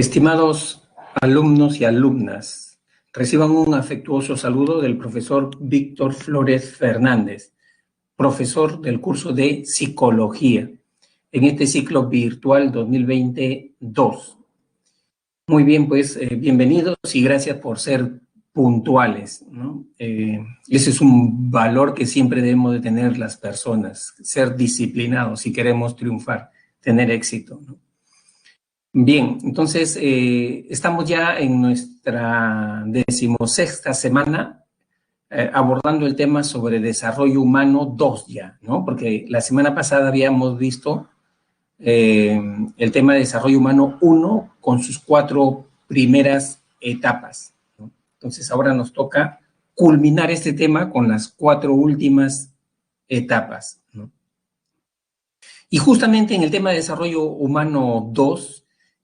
Estimados alumnos y alumnas, reciban un afectuoso saludo del profesor Víctor Flores Fernández, profesor del curso de Psicología, en este ciclo virtual 2022. Muy bien, pues bienvenidos y gracias por ser puntuales, ¿no? Ese es un valor que siempre debemos de tener las personas, ser disciplinados si queremos triunfar, tener éxito, ¿no? Bien, entonces estamos ya en nuestra 16ª semana abordando el tema sobre desarrollo humano 2 ya, ¿no? Porque la semana pasada habíamos visto el tema de desarrollo humano 1 con sus 4 primeras etapas, ¿no? Entonces ahora nos toca culminar este tema con las 4 últimas etapas, ¿no? Y justamente en el tema de desarrollo humano 2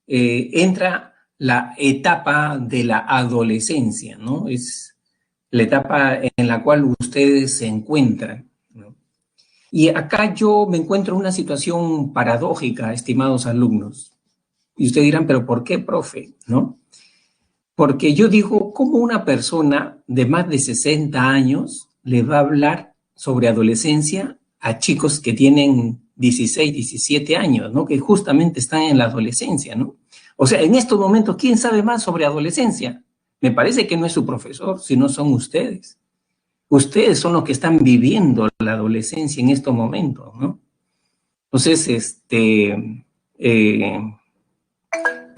entra la etapa de la adolescencia, ¿no? Es la etapa en la cual ustedes se encuentran, ¿no? Y acá yo me encuentro en una situación paradójica, estimados alumnos. Y ustedes dirán, ¿pero por qué, profe? ¿No? Porque yo digo, ¿cómo una persona de más de 60 años le va a hablar sobre adolescencia a chicos que tienen 16, 17 años, ¿no? Que justamente están en la adolescencia, ¿no? O sea, en estos momentos, ¿quién sabe más sobre adolescencia? Me parece que no es su profesor, sino son ustedes. Ustedes son los que están viviendo la adolescencia en estos momentos, ¿no? Entonces,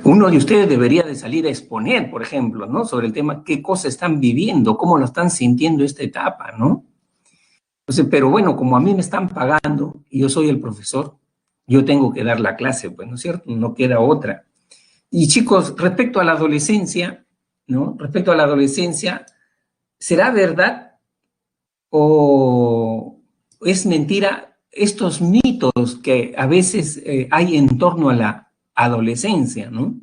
uno de ustedes debería de salir a exponer, por ejemplo, ¿no? Sobre el tema, qué cosas están viviendo, cómo lo están sintiendo esta etapa, ¿no? Entonces, pero bueno, como a mí me están pagando y yo soy el profesor, yo tengo que dar la clase, pues, ¿no es cierto? No queda otra. Y chicos, respecto a la adolescencia, ¿no? Respecto a la adolescencia, ¿será verdad o es mentira estos mitos que a veces hay en torno a la adolescencia, ¿no?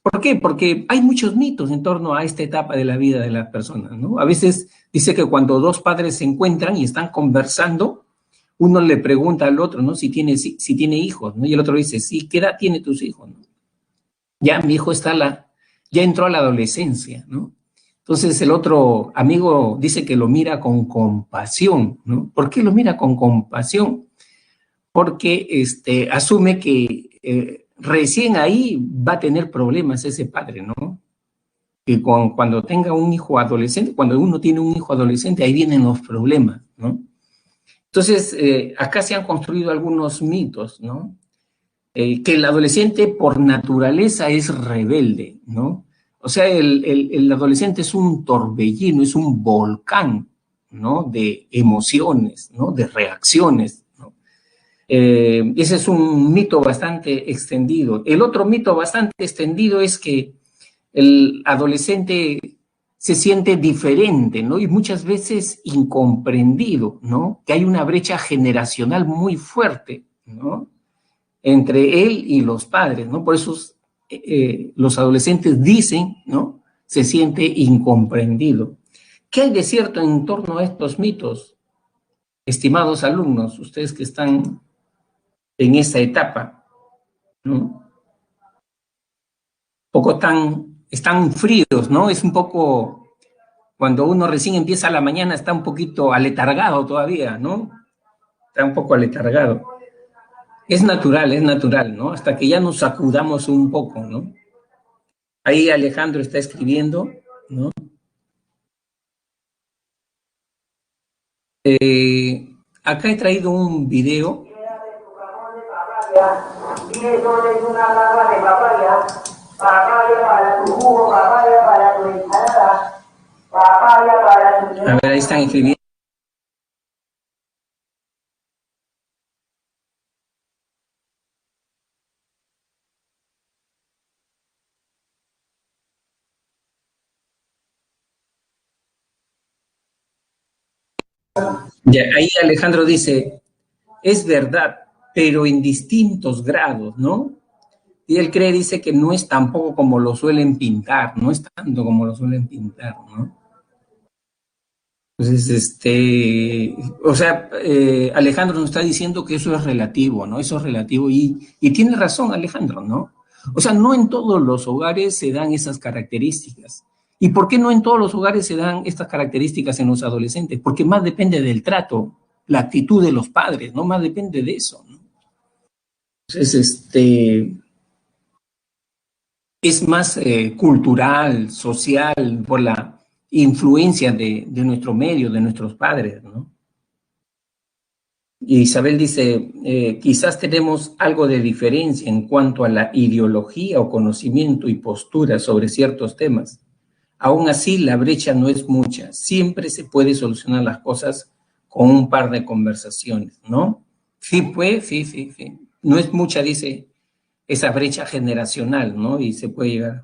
¿Por qué? Porque hay muchos mitos en torno a esta etapa de la vida de las personas, ¿no? A veces dice que cuando dos padres se encuentran y están conversando, uno le pregunta al otro, ¿no? Si tiene hijos, ¿no? Y el otro dice, sí, ¿qué edad tiene tus hijos, ¿no? Ya mi hijo ya entró a la adolescencia, ¿no? Entonces el otro amigo dice que lo mira con compasión, ¿no? ¿Por qué lo mira con compasión? Porque asume que recién ahí va a tener problemas ese padre, ¿no? Que cuando tenga un hijo adolescente, cuando uno tiene un hijo adolescente, ahí vienen los problemas, ¿no? Entonces, acá se han construido algunos mitos, ¿no? Que el adolescente por naturaleza es rebelde, ¿no? O sea, el adolescente es un torbellino, es un volcán, ¿no? De emociones, ¿no? De reacciones, ¿no? Ese es un mito bastante extendido. El otro mito bastante extendido es que el adolescente se siente diferente, ¿no? Y muchas veces incomprendido, ¿no? Que hay una brecha generacional muy fuerte, ¿no? Entre él y los padres, ¿no? Por eso los adolescentes dicen, ¿no? Se siente incomprendido. ¿Qué hay de cierto en torno a estos mitos, estimados alumnos, ustedes que están en esa etapa, ¿no? Están fríos, ¿no? Es un poco, cuando uno recién empieza la mañana, está un poquito aletargado todavía, ¿no? Está un poco aletargado. Es natural, ¿no? Hasta que ya nos sacudamos un poco, ¿no? Ahí Alejandro está escribiendo, ¿no? Acá he traído un video. Y eso es una barra de papaya para tu jugo, papaya para tu ensalada, papaya para tu... A ver, ahí están escribiendo. Ya, ahí Alejandro dice, es verdad, pero en distintos grados, ¿no? Y él dice que no es tampoco como lo suelen pintar, no es tanto como lo suelen pintar, ¿no? Entonces, o sea, Alejandro nos está diciendo que eso es relativo, ¿no? Eso es relativo y tiene razón Alejandro, ¿no? O sea, no en todos los hogares se dan esas características. ¿Y por qué no en todos los hogares se dan estas características en los adolescentes? Porque más depende del trato, la actitud de los padres, ¿no? Más depende de eso, ¿no? Entonces, es más cultural, social, por la influencia de nuestro medio, de nuestros padres, ¿no? Y Isabel dice, quizás tenemos algo de diferencia en cuanto a la ideología o conocimiento y postura sobre ciertos temas. Aún así, la brecha no es mucha. Siempre se puede solucionar las cosas con un par de conversaciones, ¿no? Sí, pues, sí, sí, sí. No es mucha, dice, esa brecha generacional, ¿no? Y se puede llegar.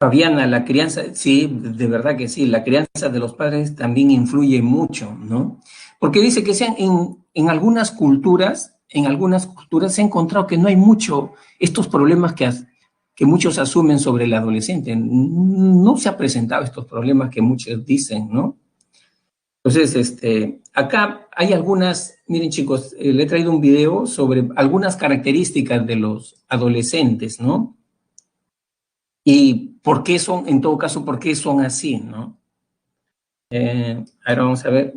Fabiana, la crianza, sí, de verdad que sí, la crianza de los padres también influye mucho, ¿no? Porque dice que sean en algunas culturas se ha encontrado que no hay mucho estos problemas que muchos asumen sobre el adolescente. No se ha presentado estos problemas que muchos dicen, ¿no? Entonces, acá hay algunas, miren chicos, le he traído un video sobre algunas características de los adolescentes, ¿no? Y por qué son, en todo caso, por qué son así, ¿no? Ahora vamos a ver.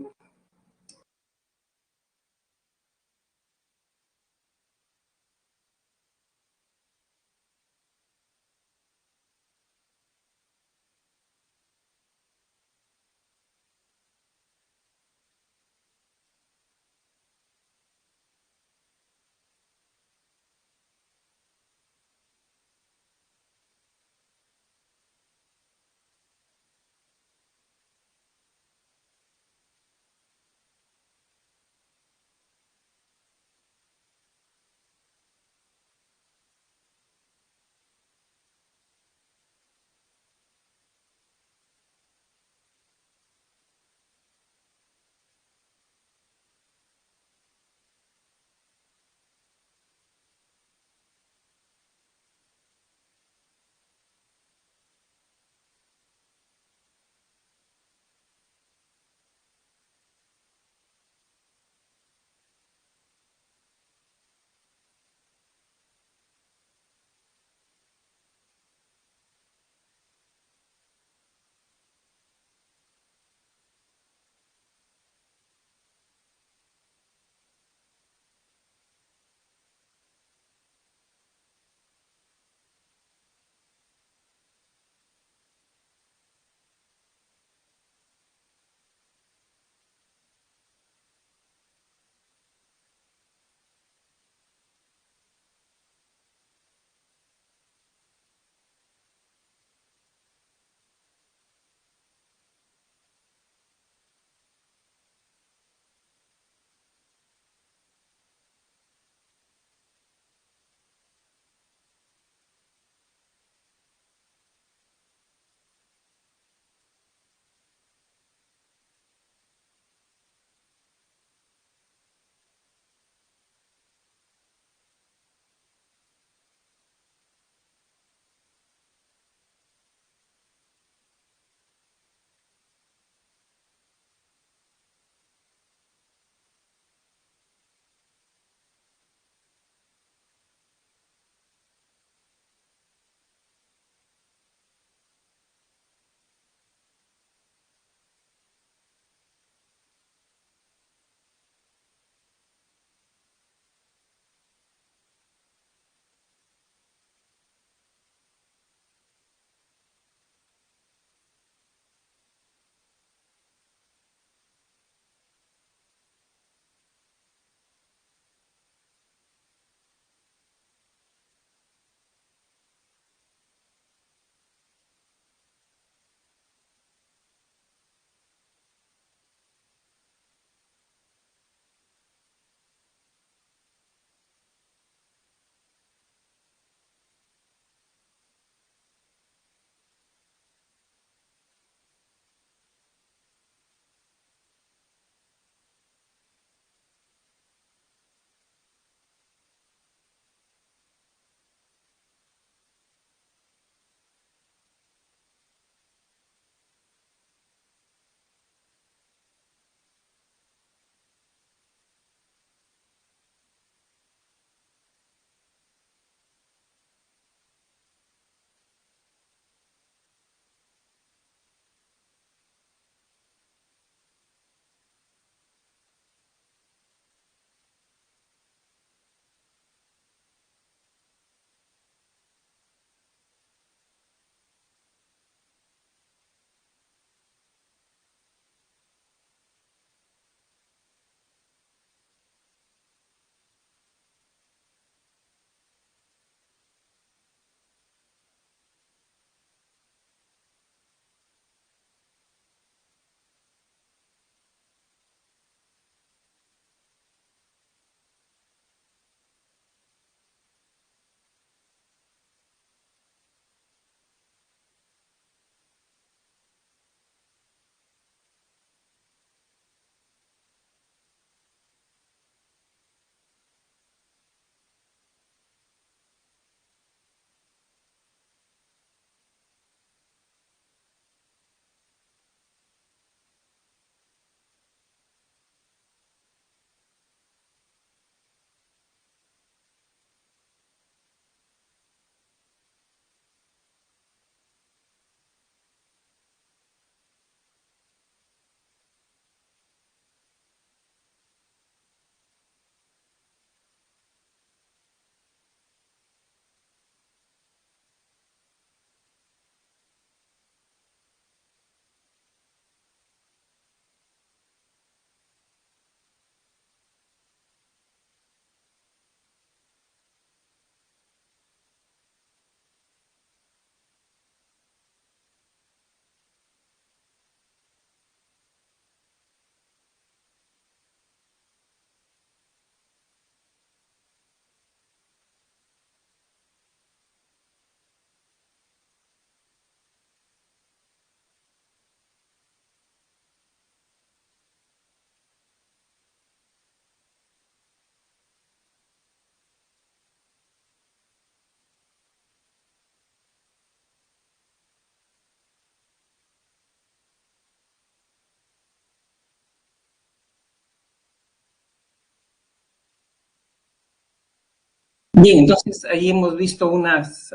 Bien, entonces ahí hemos visto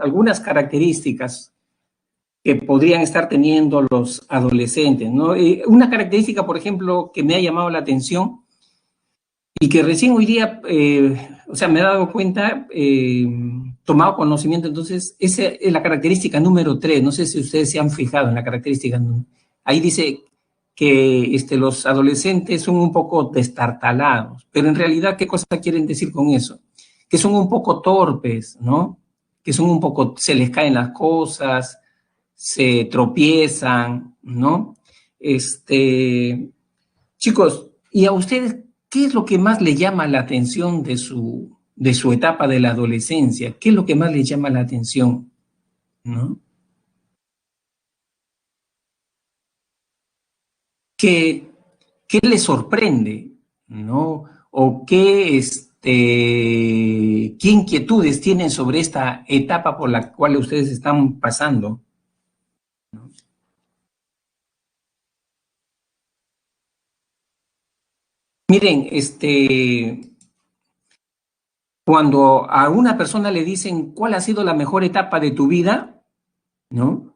algunas características que podrían estar teniendo los adolescentes, ¿no? Una característica, por ejemplo, que me ha llamado la atención y que recién hoy día, o sea, me he dado cuenta, tomado conocimiento, entonces, esa es la característica número 3. No sé si ustedes se han fijado en la característica. Ahí dice que los adolescentes son un poco destartalados, pero en realidad, ¿qué cosa quieren decir con eso? Que son un poco torpes, ¿no? Que son un poco, se les caen las cosas, se tropiezan, ¿no? Chicos, ¿y a ustedes qué es lo que más les llama la atención de su etapa de la adolescencia? ¿Qué es lo que más les llama la atención? ¿No? ¿Qué, qué les sorprende? ¿No? ¿O qué inquietudes tienen sobre esta etapa por la cual ustedes están pasando? Miren, cuando a una persona le dicen cuál ha sido la mejor etapa de tu vida, ¿no?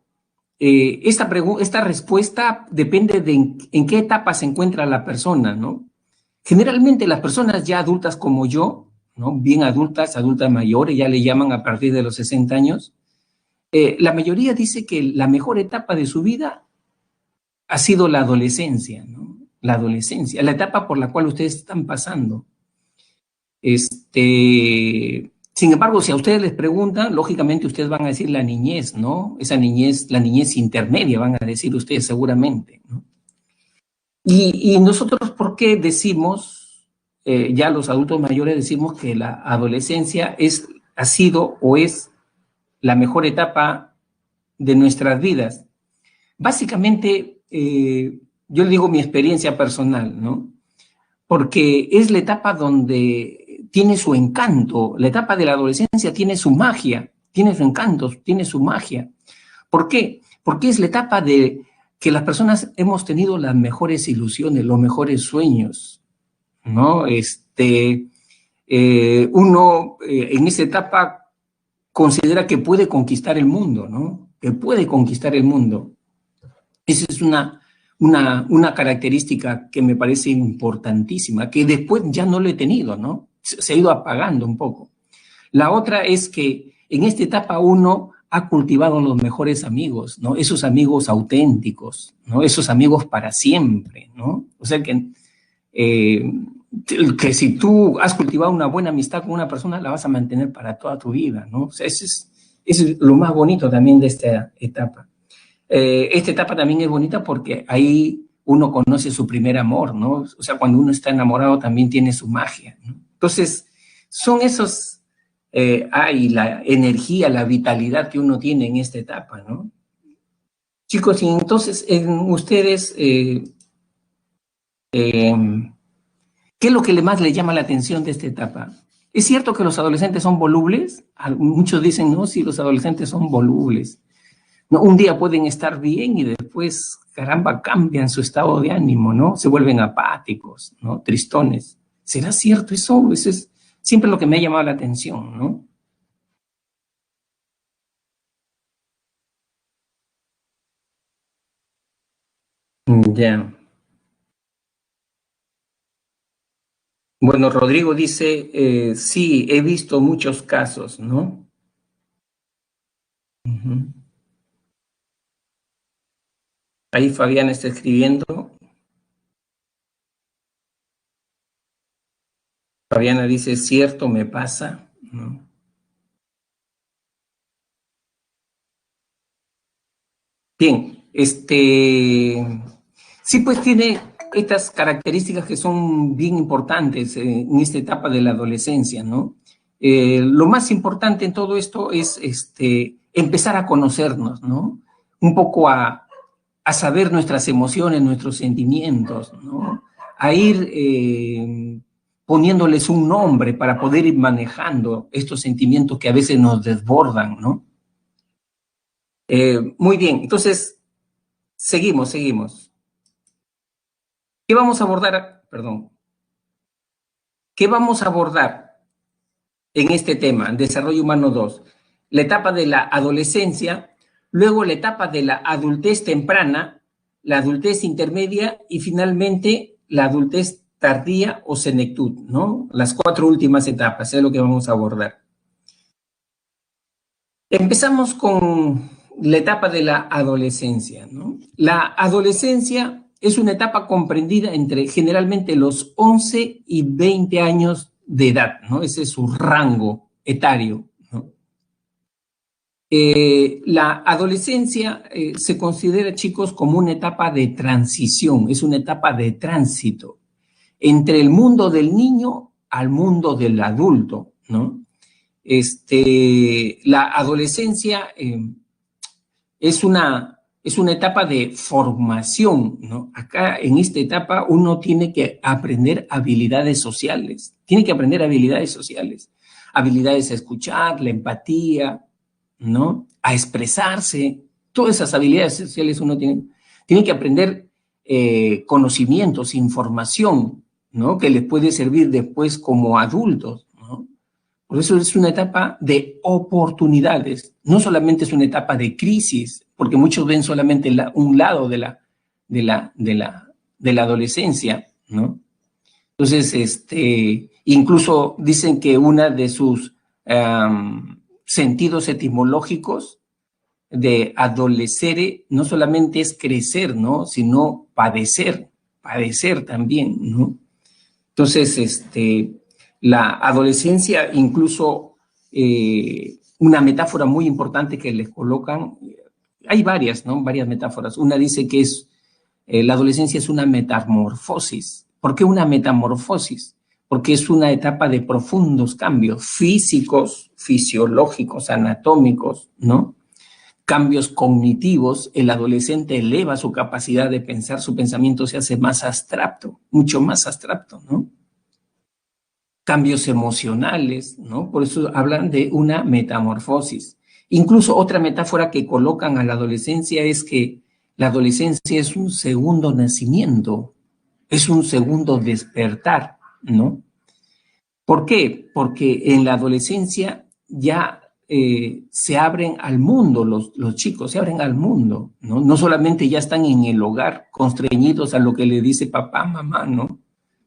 Esta respuesta depende de en qué etapa se encuentra la persona, ¿no? Generalmente las personas ya adultas como yo, ¿no? Bien adultas, adultas mayores, ya le llaman a partir de los 60 años, la mayoría dice que la mejor etapa de su vida ha sido la adolescencia, ¿no? La adolescencia, la etapa por la cual ustedes están pasando. Sin embargo, si a ustedes les preguntan, lógicamente ustedes van a decir la niñez, ¿no? Esa niñez, la niñez intermedia, van a decir ustedes seguramente, ¿no? Y nosotros, ¿por qué decimos, ya los adultos mayores decimos que la adolescencia ha sido o es la mejor etapa de nuestras vidas? Básicamente, yo le digo mi experiencia personal, ¿no? Porque es la etapa donde tiene su encanto, la etapa de la adolescencia tiene su magia, tiene su encanto, tiene su magia. ¿Por qué? Porque es la etapa de que las personas hemos tenido las mejores ilusiones, los mejores sueños, ¿no? Uno en esa etapa considera que puede conquistar el mundo, ¿no? Que puede conquistar el mundo. Esa es una característica que me parece importantísima, que después ya no lo he tenido, ¿no? Se ha ido apagando un poco. La otra es que en esta etapa uno ha cultivado los mejores amigos, ¿no? Esos amigos auténticos, ¿no? Esos amigos para siempre, ¿no? O sea eh, que si tú has cultivado una buena amistad con una persona, la vas a mantener para toda tu vida, ¿no? O sea, eso es lo más bonito también de esta etapa. Esta etapa también es bonita porque ahí uno conoce su primer amor, ¿no? O sea, cuando uno está enamorado también tiene su magia, ¿no? Entonces, son esos, la energía, la vitalidad que uno tiene en esta etapa, ¿no? Chicos, y entonces, ustedes, eh, ¿qué es lo que más le llama la atención de esta etapa? ¿Es cierto que los adolescentes son volubles? Muchos dicen, no, sí, los adolescentes son volubles. ¿No? Un día pueden estar bien y después, caramba, cambian su estado de ánimo, ¿no? Se vuelven apáticos, ¿no? Tristones. ¿Será cierto eso? Eso es siempre lo que me ha llamado la atención, ¿no? Ya. Bueno, Rodrigo dice, sí, he visto muchos casos, ¿no? Ujú. Ahí Fabián está escribiendo. Fabiana dice, cierto, me pasa, ¿no? Bien, sí, pues tiene estas características que son bien importantes en esta etapa de la adolescencia, ¿no? Lo más importante en todo esto es empezar a conocernos, ¿no? Un poco a saber nuestras emociones, nuestros sentimientos, ¿no? A ir poniéndoles un nombre para poder ir manejando estos sentimientos que a veces nos desbordan, ¿no? Muy bien, entonces seguimos. ¿Qué vamos a abordar? Perdón. ¿Qué vamos a abordar? en este tema, Desarrollo Humano 2. La etapa de la adolescencia, luego la etapa de la adultez temprana, la adultez intermedia y finalmente la adultez tardía o senectud, ¿no? Las 4 últimas etapas es lo que vamos a abordar. Empezamos con la etapa de la adolescencia, ¿no? La adolescencia es una etapa comprendida entre generalmente los 11 y 20 años de edad, ¿no? Ese es su rango etario, ¿no? La adolescencia se considera, chicos, como una etapa de transición, es una etapa de tránsito entre el mundo del niño al mundo del adulto, ¿no? La adolescencia es una etapa de formación, ¿no? Acá en esta etapa uno tiene que aprender habilidades sociales, habilidades a escuchar, la empatía, ¿no? A expresarse, todas esas habilidades sociales uno tiene que aprender conocimientos, información, ¿no? Que les puede servir después como adultos, ¿no? Por eso es una etapa de oportunidades, no solamente es una etapa de crisis, porque muchos ven solamente un lado de la adolescencia, ¿no? Entonces, incluso dicen que una de sus sentidos etimológicos de adolecere no solamente es crecer, ¿no? Sino padecer también, ¿no? Entonces, la adolescencia, incluso una metáfora muy importante que les colocan, hay varias, ¿no? Varias metáforas. Una dice que la adolescencia es una metamorfosis. ¿Por qué una metamorfosis? Porque es una etapa de profundos cambios físicos, fisiológicos, anatómicos, ¿no? Cambios cognitivos. El adolescente eleva su capacidad de pensar, su pensamiento se hace más abstracto, mucho más abstracto, ¿no? Cambios emocionales, ¿no? Por eso hablan de una metamorfosis. Incluso otra metáfora que colocan a la adolescencia es que la adolescencia es un segundo nacimiento, es un segundo despertar, ¿no? ¿Por qué? Porque en la adolescencia ya se abren al mundo, los chicos se abren al mundo, ¿no? No solamente ya están en el hogar constreñidos a lo que le dice papá, mamá, ¿no?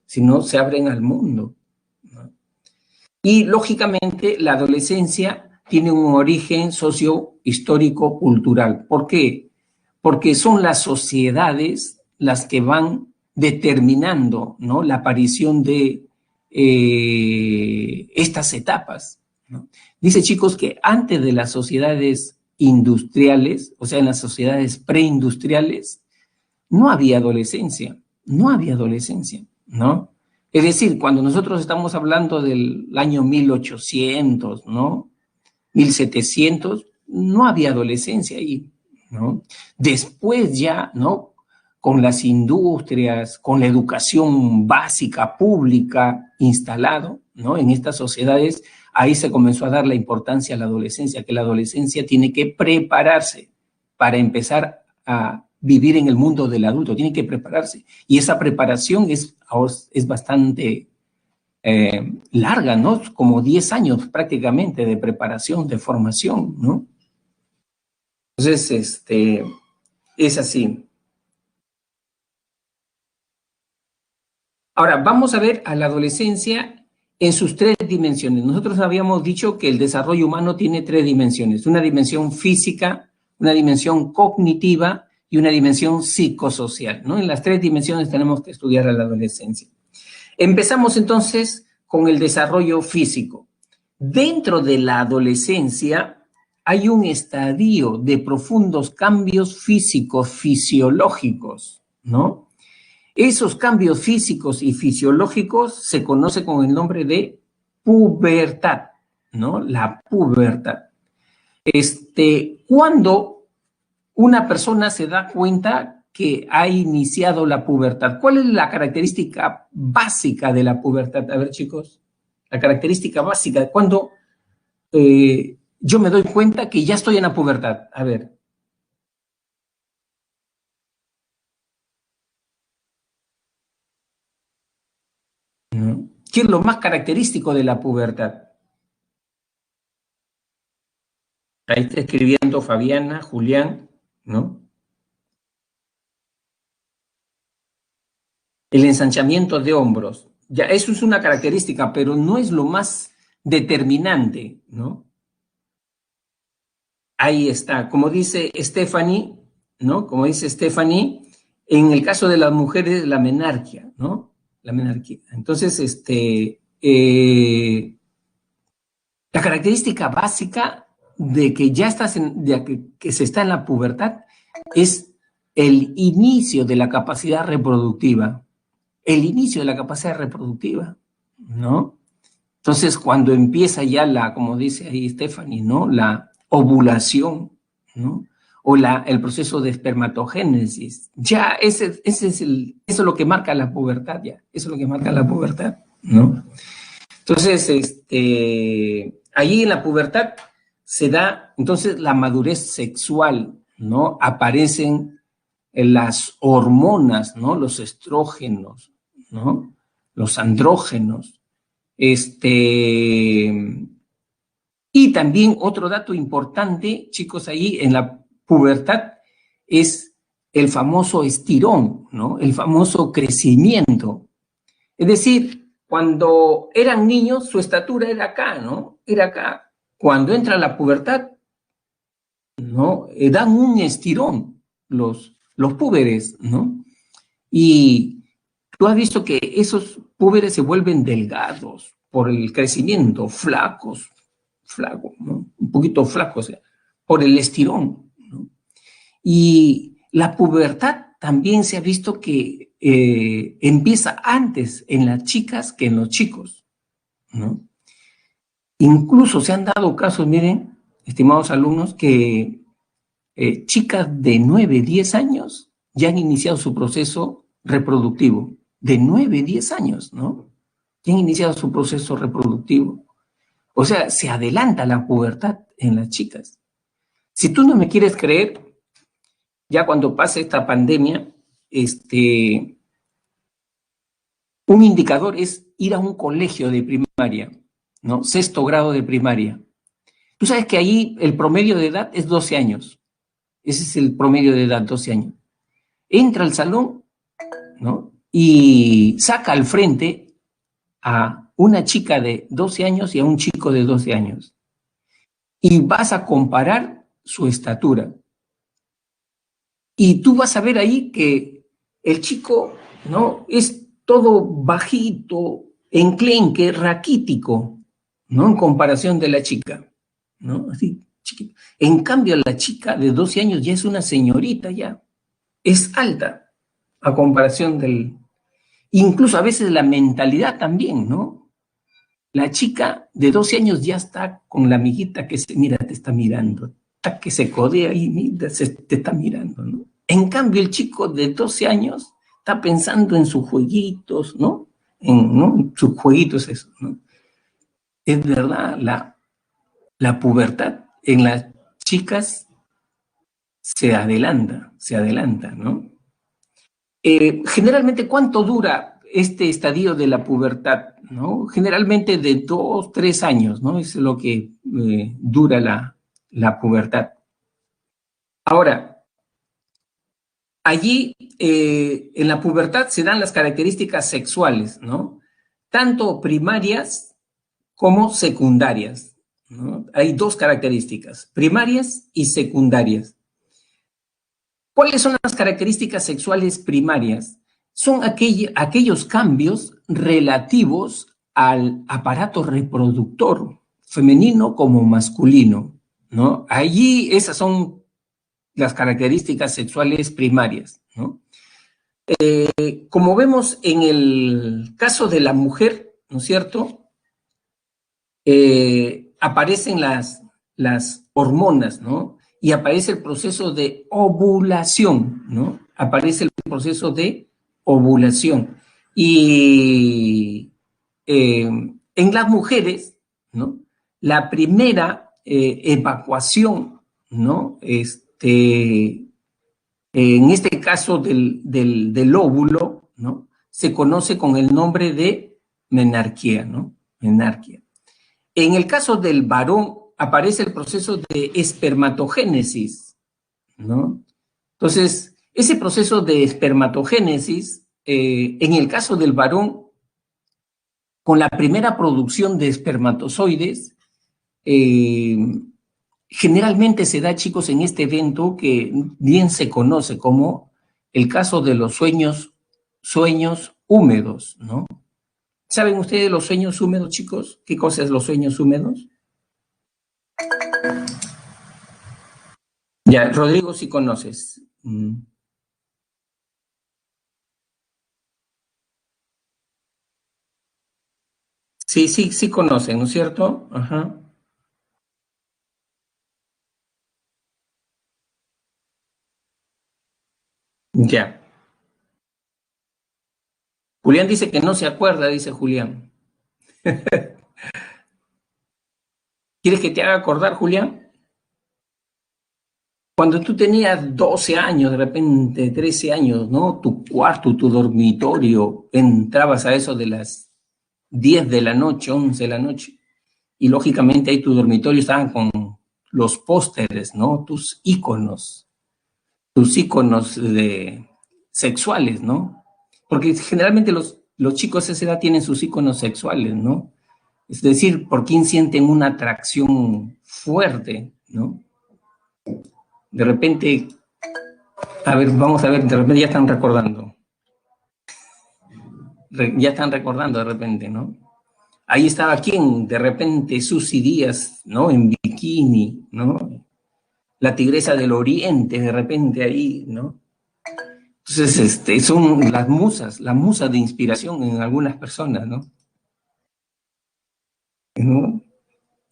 Sino se abren al mundo, ¿no? Y lógicamente la adolescencia tiene un origen socio-histórico-cultural. ¿Por qué? Porque son las sociedades las que van determinando, ¿no? La aparición de estas etapas, ¿no? Dice, chicos, que antes de las sociedades industriales, o sea, en las sociedades preindustriales, no había adolescencia, ¿no? Es decir, cuando nosotros estamos hablando del año 1800, ¿no? 1700, no había adolescencia ahí, ¿no? Después ya, ¿no? Con las industrias, con la educación básica, pública, instalado, ¿no? En estas sociedades, ahí se comenzó a dar la importancia a la adolescencia, que la adolescencia tiene que prepararse para empezar a vivir en el mundo del adulto, tiene que prepararse. Y esa preparación es bastante larga, ¿no? Como 10 años prácticamente de preparación, de formación, ¿no? Entonces, es así. Ahora, vamos a ver a la adolescencia en sus 3 dimensiones. Nosotros habíamos dicho que el desarrollo humano tiene 3 dimensiones, una dimensión física, una dimensión cognitiva y una dimensión psicosocial, ¿no? En las 3 dimensiones tenemos que estudiar a la adolescencia. Empezamos entonces con el desarrollo físico. Dentro de la adolescencia hay un estadio de profundos cambios físicos, fisiológicos, ¿no? Esos cambios físicos y fisiológicos se conocen con el nombre de pubertad, ¿no? La pubertad. Cuando una persona se da cuenta que ha iniciado la pubertad. ¿Cuál es la característica básica de la pubertad? A ver, chicos, la característica básica, cuando yo me doy cuenta que ya estoy en la pubertad. A ver. ¿Qué es lo más característico de la pubertad? Ahí está escribiendo Fabiana, Julián, ¿no? El ensanchamiento de hombros. Ya, eso es una característica, pero no es lo más determinante, ¿no? Ahí está, como dice Stephanie, ¿no? Como dice Stephanie, en el caso de las mujeres, la menarquia, ¿no? La menarquia. Entonces, la característica básica de que ya estás que se está en la pubertad es el inicio de la capacidad reproductiva. El inicio de la capacidad reproductiva, ¿no? Entonces, cuando empieza ya la, como dice ahí Stephanie, ¿no? La ovulación, ¿no? O el proceso de espermatogénesis. Ya, eso es lo que marca la pubertad, ya. Eso es lo que marca la pubertad, ¿no? Entonces, allí en la pubertad se da, entonces, la madurez sexual, ¿no? Aparecen las hormonas, ¿no? Los estrógenos, ¿no? Los andrógenos. Y también otro dato importante, chicos, ahí en la pubertad es el famoso estirón, ¿no? El famoso crecimiento. Es decir, cuando eran niños, su estatura era acá, ¿no? Era acá. Cuando entra la pubertad, ¿no? Dan un estirón los púberes, ¿no? Y tú has visto que esos púberes se vuelven delgados por el crecimiento, flacos, ¿no? Un poquito flacos, por el estirón, ¿no? Y la pubertad también se ha visto que empieza antes en las chicas que en los chicos, ¿no? Incluso se han dado casos, miren, estimados alumnos, que chicas de 9, 10 años ya han iniciado su proceso reproductivo. De 9, 10 años, ¿no? Ya han iniciado su proceso reproductivo. O sea, se adelanta la pubertad en las chicas. Si tú no me quieres creer, ya cuando pase esta pandemia, un indicador es ir a un colegio de primaria, ¿no? 6º grado de primaria. Tú sabes que ahí el promedio de edad es 12 años. Ese es el promedio de edad, 12 años. Entra al salón, ¿no? Y saca al frente a una chica de 12 años y a un chico de 12 años. Y vas a comparar su estatura. Y tú vas a ver ahí que el chico, ¿no? Es todo bajito, enclenque, raquítico, ¿no? En comparación de la chica, ¿no? Así, chiquito. En cambio, la chica de 12 años ya es una señorita, ya. Es alta a comparación del... Incluso a veces la mentalidad también, ¿no? La chica de 12 años ya está con la amiguita que se, mira, te está mirando, que se codea y mira, te está mirando, ¿no? En cambio, el chico de 12 años está pensando en sus jueguitos, ¿no? ¿no? Sus jueguitos, eso, ¿no? Es verdad, la pubertad en las chicas se adelanta, ¿no? Generalmente, ¿cuánto dura este estadio de la pubertad? ¿No? Generalmente de 2, 3 años, ¿no? Es lo que dura la pubertad. Ahora, allí en la pubertad se dan las características sexuales, ¿no? Tanto primarias como secundarias, ¿no? Hay dos características, primarias y secundarias. ¿Cuáles son las características sexuales primarias? Son aquellos cambios relativos al aparato reproductor, femenino como masculino, ¿no? Allí esas son las características sexuales primarias, ¿no? Como vemos en el caso de la mujer, ¿no es cierto? Aparecen las hormonas, ¿no? Y aparece el proceso de ovulación, ¿no? Aparece el proceso de ovulación. Y en las mujeres, ¿no? La primera evacuación, ¿no? En este caso del óvulo, ¿no? Se conoce con el nombre de menarquía, ¿no? Menarquía. En el caso del varón, aparece el proceso de espermatogénesis, ¿no? Entonces, ese proceso de espermatogénesis, en el caso del varón, con la primera producción de espermatozoides, eh, generalmente se da, chicos, en este evento que bien se conoce como el caso de los sueños húmedos, ¿no? ¿Saben ustedes los sueños húmedos, chicos? ¿Qué cosa es los sueños húmedos? Ya, Rodrigo, sí conoces. Sí, sí, sí conocen, ¿no es cierto? Ajá. Ya. Julián dice que no se acuerda, dice Julián. ¿Quieres que te haga acordar, Julián? Cuando tú tenías 12 años, de repente 13 años, ¿no? Tu cuarto, tu dormitorio, entrabas a eso de las 10 de la noche, 11 de la noche, y lógicamente ahí tu dormitorio estaban con los pósteres, ¿no? Tus íconos sexuales, ¿no? Porque generalmente los chicos a esa edad tienen sus íconos sexuales, ¿no? Es decir, por quién sienten una atracción fuerte, ¿no? De repente, a ver, vamos a ver, de repente ya están recordando, ya están recordando de repente, ¿no? Ahí estaba quién, de repente Susy Díaz, ¿no? En bikini, ¿no? La tigresa del oriente, de repente ahí, ¿no? Entonces, son las musas de inspiración en algunas personas, ¿no? ¿No?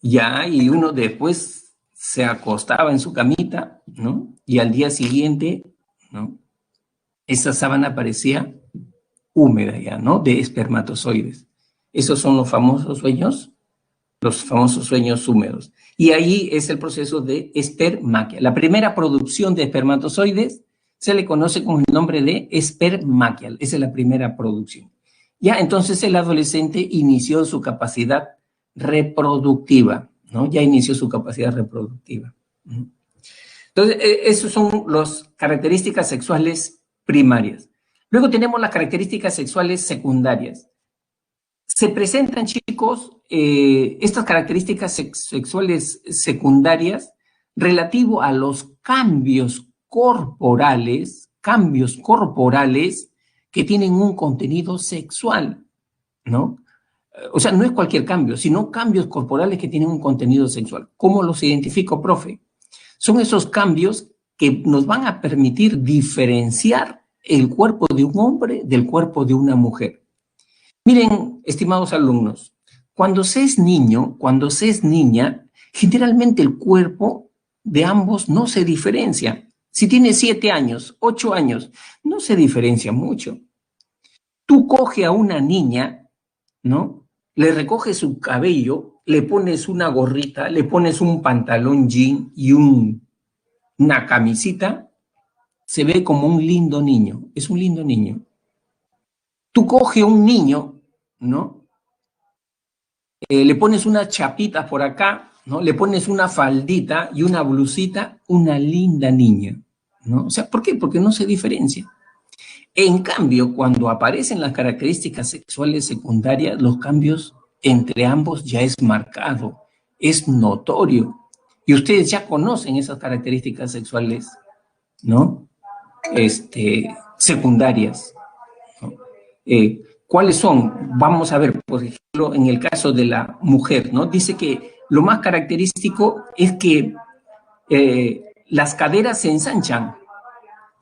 Ya, y uno después se acostaba en su camita, ¿no? Y al día siguiente, ¿no? Esa sábana parecía húmeda ya, ¿no? De espermatozoides. Esos son los famosos sueños húmedos. Y ahí es el proceso de espermaquia. La primera producción de espermatozoides se le conoce con el nombre de espermaquia. Esa es la primera producción. Ya, entonces el adolescente inició su capacidad reproductiva, ¿no? Ya inició su capacidad reproductiva. Entonces, esas son las características sexuales primarias. Luego tenemos las características sexuales secundarias. Se presentan, chicos, estas características sexuales secundarias relativo a los cambios corporales que tienen un contenido sexual, ¿no? O sea, no es cualquier cambio, sino cambios corporales que tienen un contenido sexual. ¿Cómo los identifico, profe? Son esos cambios que nos van a permitir diferenciar el cuerpo de un hombre del cuerpo de una mujer. Miren, estimados alumnos, cuando se es niño, cuando se es niña, generalmente el cuerpo de ambos no se diferencia. Si tiene 7 años, 8 años, no se diferencia mucho. Tú coge a una niña, ¿no? Le recoges su cabello, le pones una gorrita, le pones un pantalón jean y una camisita, se ve como un lindo niño, es un lindo niño. Tú coge a un niño, ¿no? Le pones unas chapitas por acá, ¿no? Le pones una faldita y una blusita, una linda niña, ¿no? O sea, ¿por qué? Porque no se diferencia. En cambio, cuando aparecen las características sexuales secundarias, los cambios entre ambos ya es marcado, es notorio. Y ustedes ya conocen esas características sexuales, ¿no? Secundarias, ¿no? ¿Cuáles son? Vamos a ver, por ejemplo, en el caso de la mujer, ¿no? Dice que lo más característico es que las caderas se ensanchan,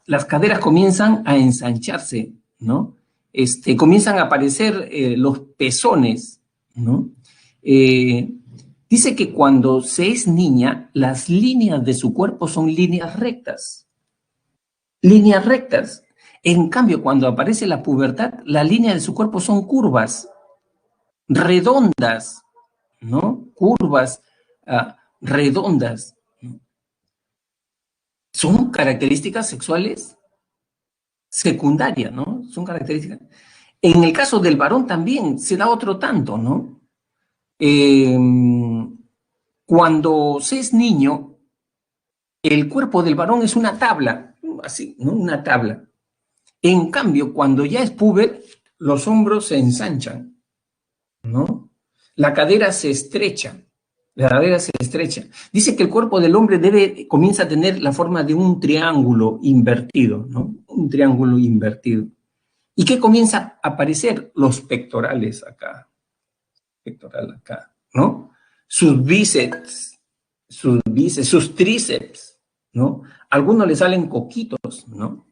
las caderas comienzan a ensancharse, ¿no? Comienzan a aparecer los pezones, ¿no? Eh, Dice que cuando se es niña, las líneas de su cuerpo son líneas rectas, líneas rectas. En cambio, cuando aparece la pubertad, las líneas de su cuerpo son curvas, redondas, ¿no? Curvas redondas. Son características sexuales secundarias, ¿no? Son características. En el caso del varón también se da otro tanto, ¿no? Eh, Cuando se es niño, el cuerpo del varón es una tabla, así, ¿no? Una tabla. En cambio, cuando ya es puber, los hombros se ensanchan, ¿no? La cadera se estrecha, la cadera se estrecha. Dice que el cuerpo del hombre comienza a tener la forma de un triángulo invertido, ¿no? Un triángulo invertido. ¿Y qué comienza a aparecer? Los pectorales acá, pectoral acá, ¿no? Sus bíceps, sus tríceps, ¿no? A algunos le salen coquitos, ¿no?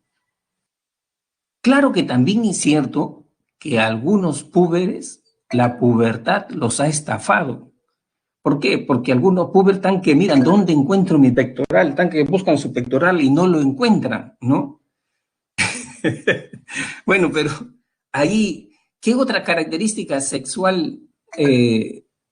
Claro que también es cierto que a algunos púberes la pubertad los ha estafado. ¿Por qué? Porque algunos púberes están que miran dónde encuentro mi pectoral, están que buscan su pectoral y no lo encuentran, ¿no? Bueno, pero ahí, ¿qué otra característica sexual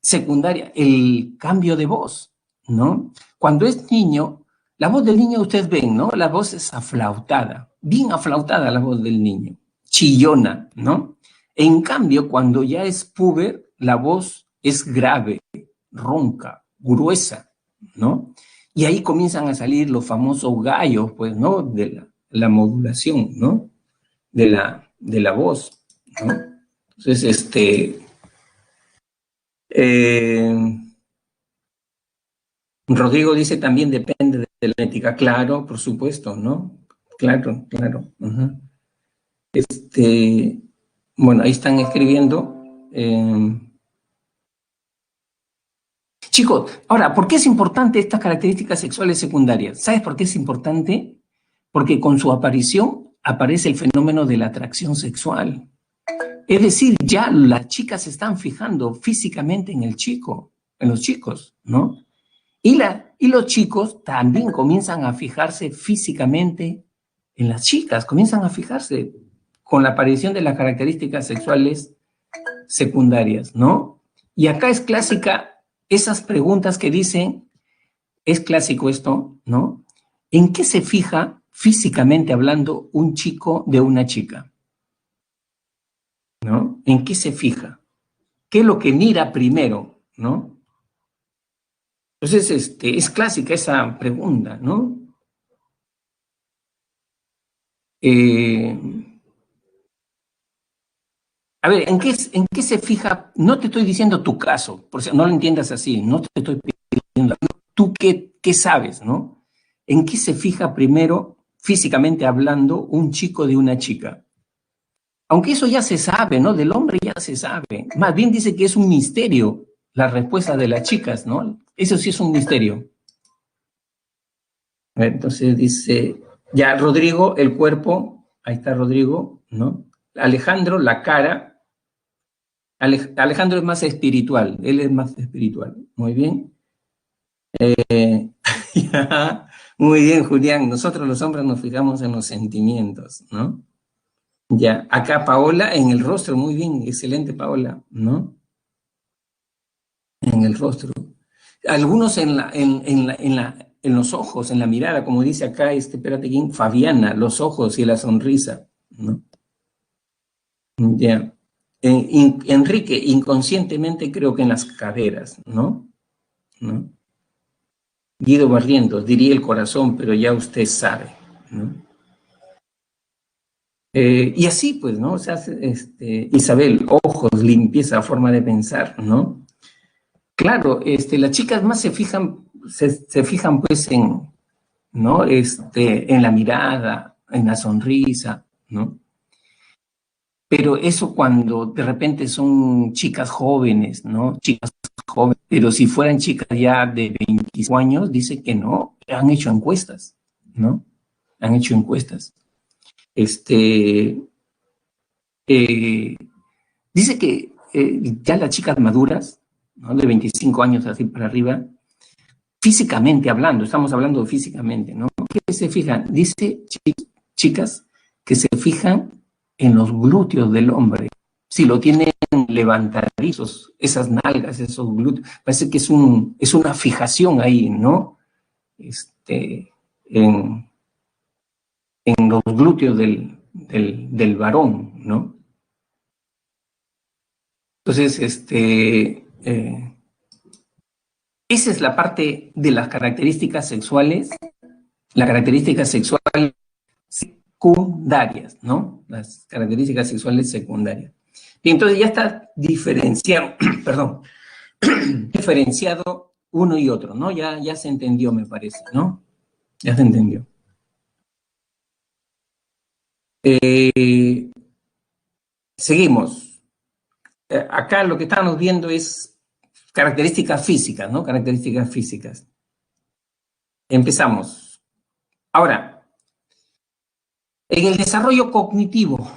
secundaria? El cambio de voz, ¿no? Cuando es niño, la voz del niño ustedes ven, ¿no? La voz es aflautada, bien aflautada la voz del niño, chillona, ¿no? En cambio, cuando ya es puber, la voz es grave, ronca, gruesa, ¿no? Y ahí comienzan a salir los famosos gallos, pues, ¿no? De la modulación, ¿no? De la voz, ¿no? Entonces, eh, Rodrigo dice también depende de la ética, claro, por supuesto, ¿no? Claro, claro. Uh-huh. Bueno, ahí están escribiendo. Chicos, ahora, ¿por qué es importante estas características sexuales secundarias? ¿Sabes por qué es importante? Porque con su aparición aparece el fenómeno de la atracción sexual. Es decir, ya las chicas se están fijando físicamente en el chico, en los chicos, ¿no? Y los chicos también comienzan a fijarse físicamente en las chicas, comienzan a fijarse con la aparición de las características sexuales secundarias, ¿no? Y acá es clásica esas preguntas que dicen, es clásico esto, ¿no? ¿En qué se fija físicamente hablando un chico de una chica? ¿No? ¿En qué se fija? ¿Qué es lo que mira primero, no? Entonces, es clásica esa pregunta, ¿no? Eh, a ver, ¿en qué se fija? No te estoy diciendo tu caso, por si no lo entiendas así, no te estoy pidiendo. ¿Tú qué sabes, no? ¿En qué se fija primero, físicamente hablando, un chico de una chica? Aunque eso ya se sabe, ¿no? Del hombre ya se sabe. Más bien dice que es un misterio la respuesta de las chicas, ¿no? Eso sí es un misterio. Entonces dice, ya Rodrigo, el cuerpo, ahí está Rodrigo, ¿no? Alejandro, la cara. Alejandro es más espiritual, él es más espiritual. Muy bien. Ya, muy bien, Julián. Nosotros los hombres nos fijamos en los sentimientos, ¿no? Ya, acá Paola en el rostro, muy bien, excelente Paola, ¿no? En el rostro. Algunos en los ojos, en la mirada, como dice acá, espérate quién, Fabiana, los ojos y la sonrisa, ¿no? Ya. Enrique, inconscientemente creo que en las caderas, ¿no? ¿No? Guido Barrientos, diría el corazón, pero ya usted sabe, ¿no? Y así, pues, ¿no? O sea, Isabel, ojos, limpieza, forma de pensar, ¿no? Claro, las chicas más se fijan pues ¿no? En la mirada, en la sonrisa, ¿no? Pero eso cuando de repente son chicas jóvenes, ¿no? Chicas jóvenes, pero si fueran chicas ya de 25 años, dice que no, han hecho encuestas, ¿no? Han hecho encuestas. Este, eh, Dice que ya las chicas maduras, ¿no? De 25 años así para arriba, físicamente hablando, estamos hablando físicamente, ¿no? ¿Qué se fijan? Dice chicas que se fijan en los glúteos del hombre. Si lo tienen levantadizos, esas nalgas, esos glúteos, parece que es una fijación ahí, ¿no? En, en los glúteos del varón, ¿no? Entonces, Esa es la parte de las características sexuales, las características sexuales secundarias, ¿no? Las características sexuales secundarias. Y entonces ya está diferenciado, perdón, diferenciado uno y otro, ¿no? Ya se entendió, me parece, ¿no? Ya se entendió. Seguimos. Acá lo que estamos viendo es características físicas, ¿no? Características físicas. Empezamos. Ahora, en el desarrollo cognitivo,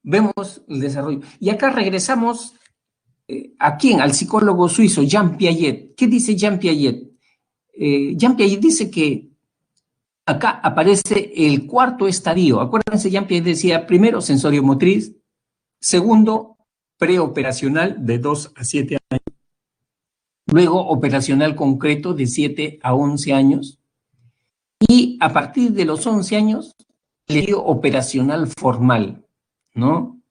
vemos el desarrollo. Y acá regresamos, ¿a quién? Al psicólogo suizo Jean Piaget. ¿Qué dice Jean Piaget? Jean Piaget dice que acá aparece el cuarto estadio. Acuérdense, Jean Piaget decía, primero, sensorio motriz, segundo, preoperacional de 2 a 7 años, luego operacional concreto de 7 a 11 años, y a partir de los 11 años, el estadio operacional formal, ¿no?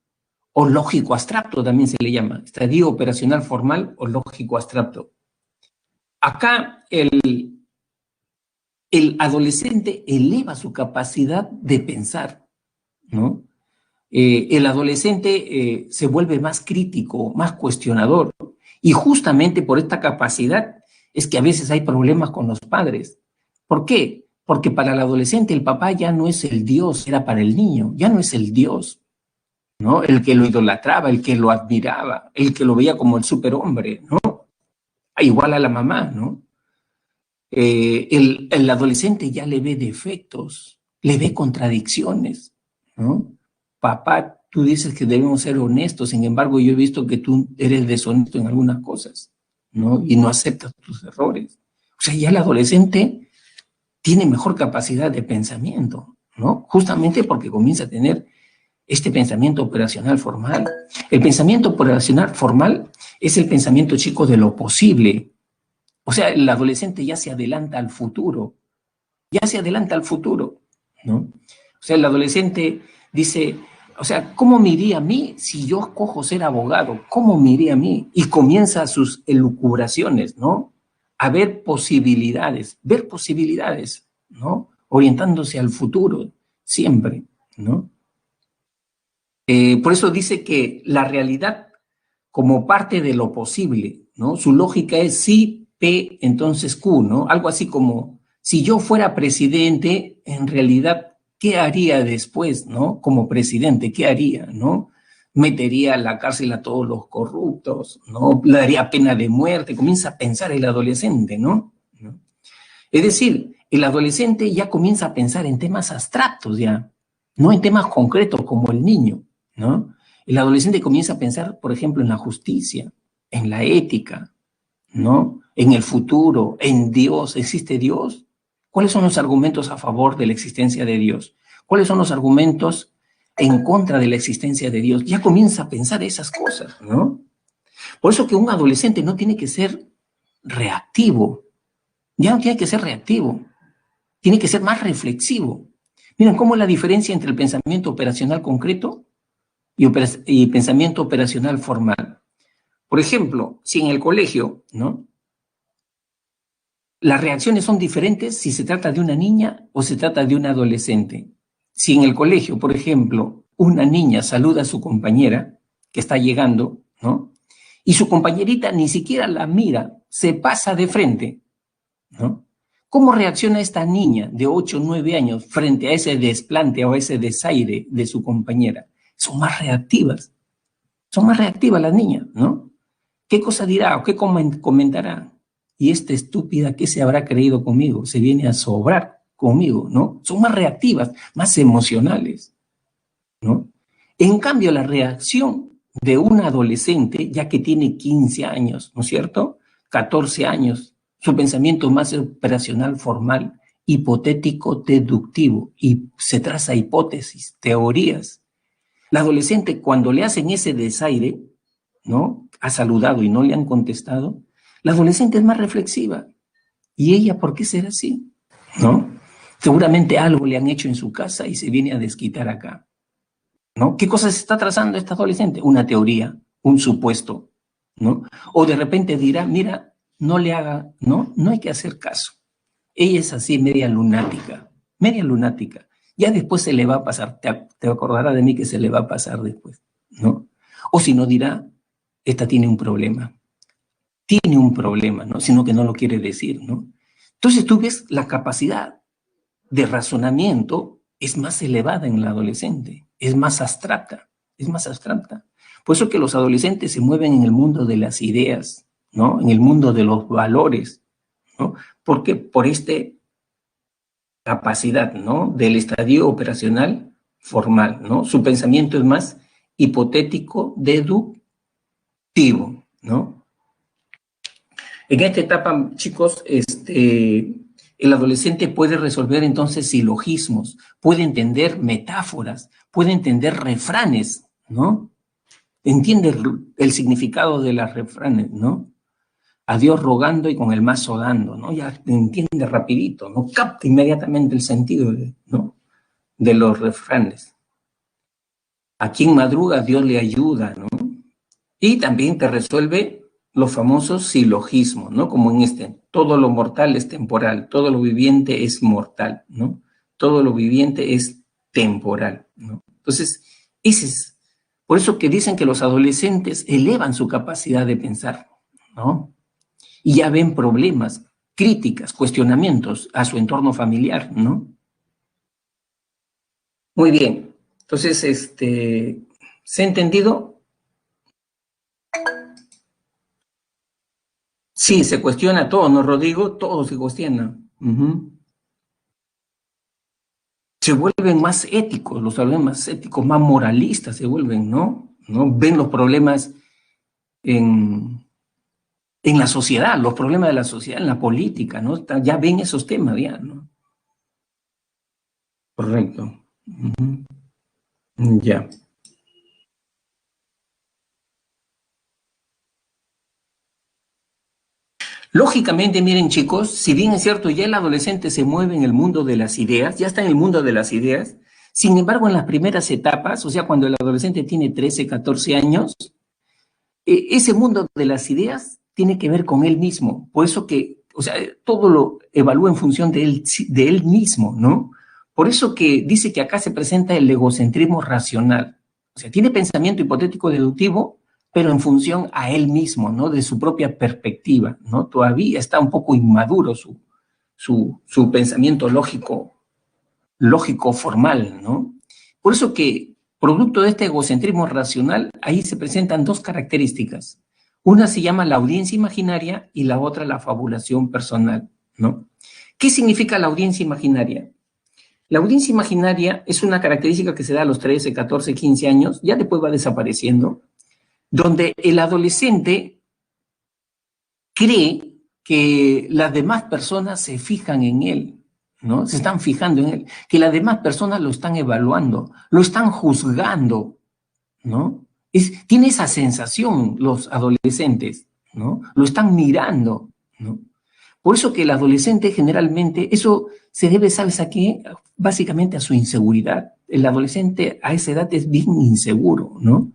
O lógico abstracto también se le llama, estadio operacional formal o lógico abstracto. Acá el adolescente eleva su capacidad de pensar, ¿no? El adolescente se vuelve más crítico, más cuestionador, y justamente por esta capacidad es que a veces hay problemas con los padres. ¿Por qué? Porque para el adolescente el papá ya no es el Dios, era para el niño, ya no es el Dios, ¿no? El que lo idolatraba, el que lo admiraba, el que lo veía como el superhombre, ¿no? Igual a la mamá, ¿no? El adolescente ya le ve defectos, le ve contradicciones, ¿no? Papá, tú dices que debemos ser honestos, sin embargo yo he visto que tú eres deshonesto en algunas cosas, ¿no? Y no aceptas tus errores. O sea, ya el adolescente tiene mejor capacidad de pensamiento, ¿no? Justamente porque comienza a tener este pensamiento operacional formal. El pensamiento operacional formal es el pensamiento, chico, de lo posible. O sea, el adolescente ya se adelanta al futuro, ya se adelanta al futuro, ¿no? O sea, el adolescente dice, o sea, ¿cómo me iría a mí si yo escojo ser abogado? ¿Cómo me iría a mí? Y comienza sus elucubraciones, ¿no? A ver posibilidades, ¿no? Orientándose al futuro, siempre, ¿no? Por eso dice que la realidad como parte de lo posible, ¿no? Su lógica es sí, P, entonces Q, ¿no? Algo así como, si yo fuera presidente, en realidad, ¿qué haría después, ¿no? Como presidente, ¿qué haría, ¿no? Metería a la cárcel a todos los corruptos, ¿no? Le daría pena de muerte, comienza a pensar el adolescente, ¿no? Es decir, el adolescente ya comienza a pensar en temas abstractos ya, no en temas concretos como el niño, ¿no? El adolescente comienza a pensar, por ejemplo, en la justicia, en la ética, ¿no? En el futuro, en Dios. ¿Existe Dios? ¿Cuáles son los argumentos a favor de la existencia de Dios? ¿Cuáles son los argumentos en contra de la existencia de Dios? Ya comienza a pensar esas cosas, ¿no? Por eso que un adolescente no tiene que ser reactivo, ya no tiene que ser reactivo, tiene que ser más reflexivo. Miren cómo es la diferencia entre el pensamiento operacional concreto y pensamiento operacional formal. Por ejemplo, si en el colegio, ¿no? Las reacciones son diferentes si se trata de una niña o se trata de un adolescente. Si en el colegio, por ejemplo, una niña saluda a su compañera que está llegando, ¿no? Y su compañerita ni siquiera la mira, se pasa de frente, ¿no? ¿Cómo reacciona esta niña de 8 o 9 años frente a ese desplante o a ese desaire de su compañera? Son más reactivas las niñas, ¿no? ¿Qué cosa dirá o qué comentará? Y esta estúpida, ¿qué se habrá creído conmigo? Se viene a sobrar conmigo, ¿no? Son más reactivas, más emocionales, ¿no? En cambio, la reacción de un adolescente, ya que tiene 15 años, ¿no es cierto? 14 años, su pensamiento más operacional, formal, hipotético, deductivo, y se traza hipótesis, teorías. La adolescente, cuando le hacen ese desaire, ¿no? Ha saludado y no le han contestado, la adolescente es más reflexiva. ¿Y ella por qué será así? ¿No? Seguramente algo le han hecho en su casa y se viene a desquitar acá, ¿no? ¿Qué cosa se está trazando esta adolescente? Una teoría, un supuesto, ¿no? O de repente dirá, mira, no le haga, ¿no? No hay que hacer caso. Ella es así, media lunática, media lunática. Ya después se le va a pasar, te acordará de mí que se le va a pasar después, ¿no? O si no dirá, esta tiene un problema, ¿no? Sino que no lo quiere decir, ¿no? Entonces tú ves la capacidad de razonamiento es más elevada en la adolescente, es más abstracta, es más abstracta. Por eso que los adolescentes se mueven en el mundo de las ideas, ¿no? En el mundo de los valores, ¿no? Porque por esta capacidad, ¿no? Del estadio operacional formal, ¿no? Su pensamiento es más hipotético, deductivo, ¿no? En esta etapa, chicos, el adolescente puede resolver entonces silogismos, puede entender metáforas, puede entender refranes, ¿no? Entiende el significado de los refranes, ¿no? A Dios rogando y con el mazo dando, ¿no? Ya entiende rapidito, ¿no? Capta inmediatamente el sentido, ¿no? De los refranes. A quien madruga, Dios le ayuda, ¿no? Y también te resuelve los famosos silogismos, ¿no? Como en todo lo mortal es temporal, todo lo viviente es mortal, ¿no? Todo lo viviente es temporal, ¿no? Entonces, por eso que dicen que los adolescentes elevan su capacidad de pensar, ¿no? Y ya ven problemas, críticas, cuestionamientos a su entorno familiar, ¿no? Muy bien. Entonces, ¿se ha entendido? Sí, se cuestiona todo, ¿no, Rodrigo? Todo se cuestiona. Se vuelven más éticos, los adolescentes más éticos, más moralistas se vuelven, ¿no? Ven los problemas en la sociedad, los problemas de la sociedad, en la política, ¿no? Ya ven esos temas, ya, ¿no? Correcto. Ya. Lógicamente, miren chicos, si bien es cierto, ya el adolescente se mueve en el mundo de las ideas, ya está en el mundo de las ideas, sin embargo, en las primeras etapas, o sea, cuando el adolescente tiene 13, 14 años, ese mundo de las ideas tiene que ver con él mismo. Por eso que, o sea, todo lo evalúa en función de él mismo, ¿no? Por eso que dice que acá se presenta el egocentrismo racional. O sea, tiene pensamiento hipotético deductivo, pero en función a él mismo, ¿no? De su propia perspectiva, ¿no? Todavía está un poco inmaduro su pensamiento lógico formal, ¿no? Por eso que, producto de este egocentrismo racional, ahí se presentan dos características. Una se llama la audiencia imaginaria y la otra la fabulación personal, ¿no? ¿Qué significa la audiencia imaginaria? La audiencia imaginaria es una característica que se da a los 13, 14, 15 años, ya después va desapareciendo, donde el adolescente cree que las demás personas se fijan en él, ¿no? Se están fijando en él, que las demás personas lo están evaluando, lo están juzgando, ¿no? Tiene esa sensación los adolescentes, ¿no? Lo están mirando, ¿no? Por eso que el adolescente generalmente, eso se debe, ¿sabes a qué? Básicamente a su inseguridad. El adolescente a esa edad es bien inseguro, ¿no?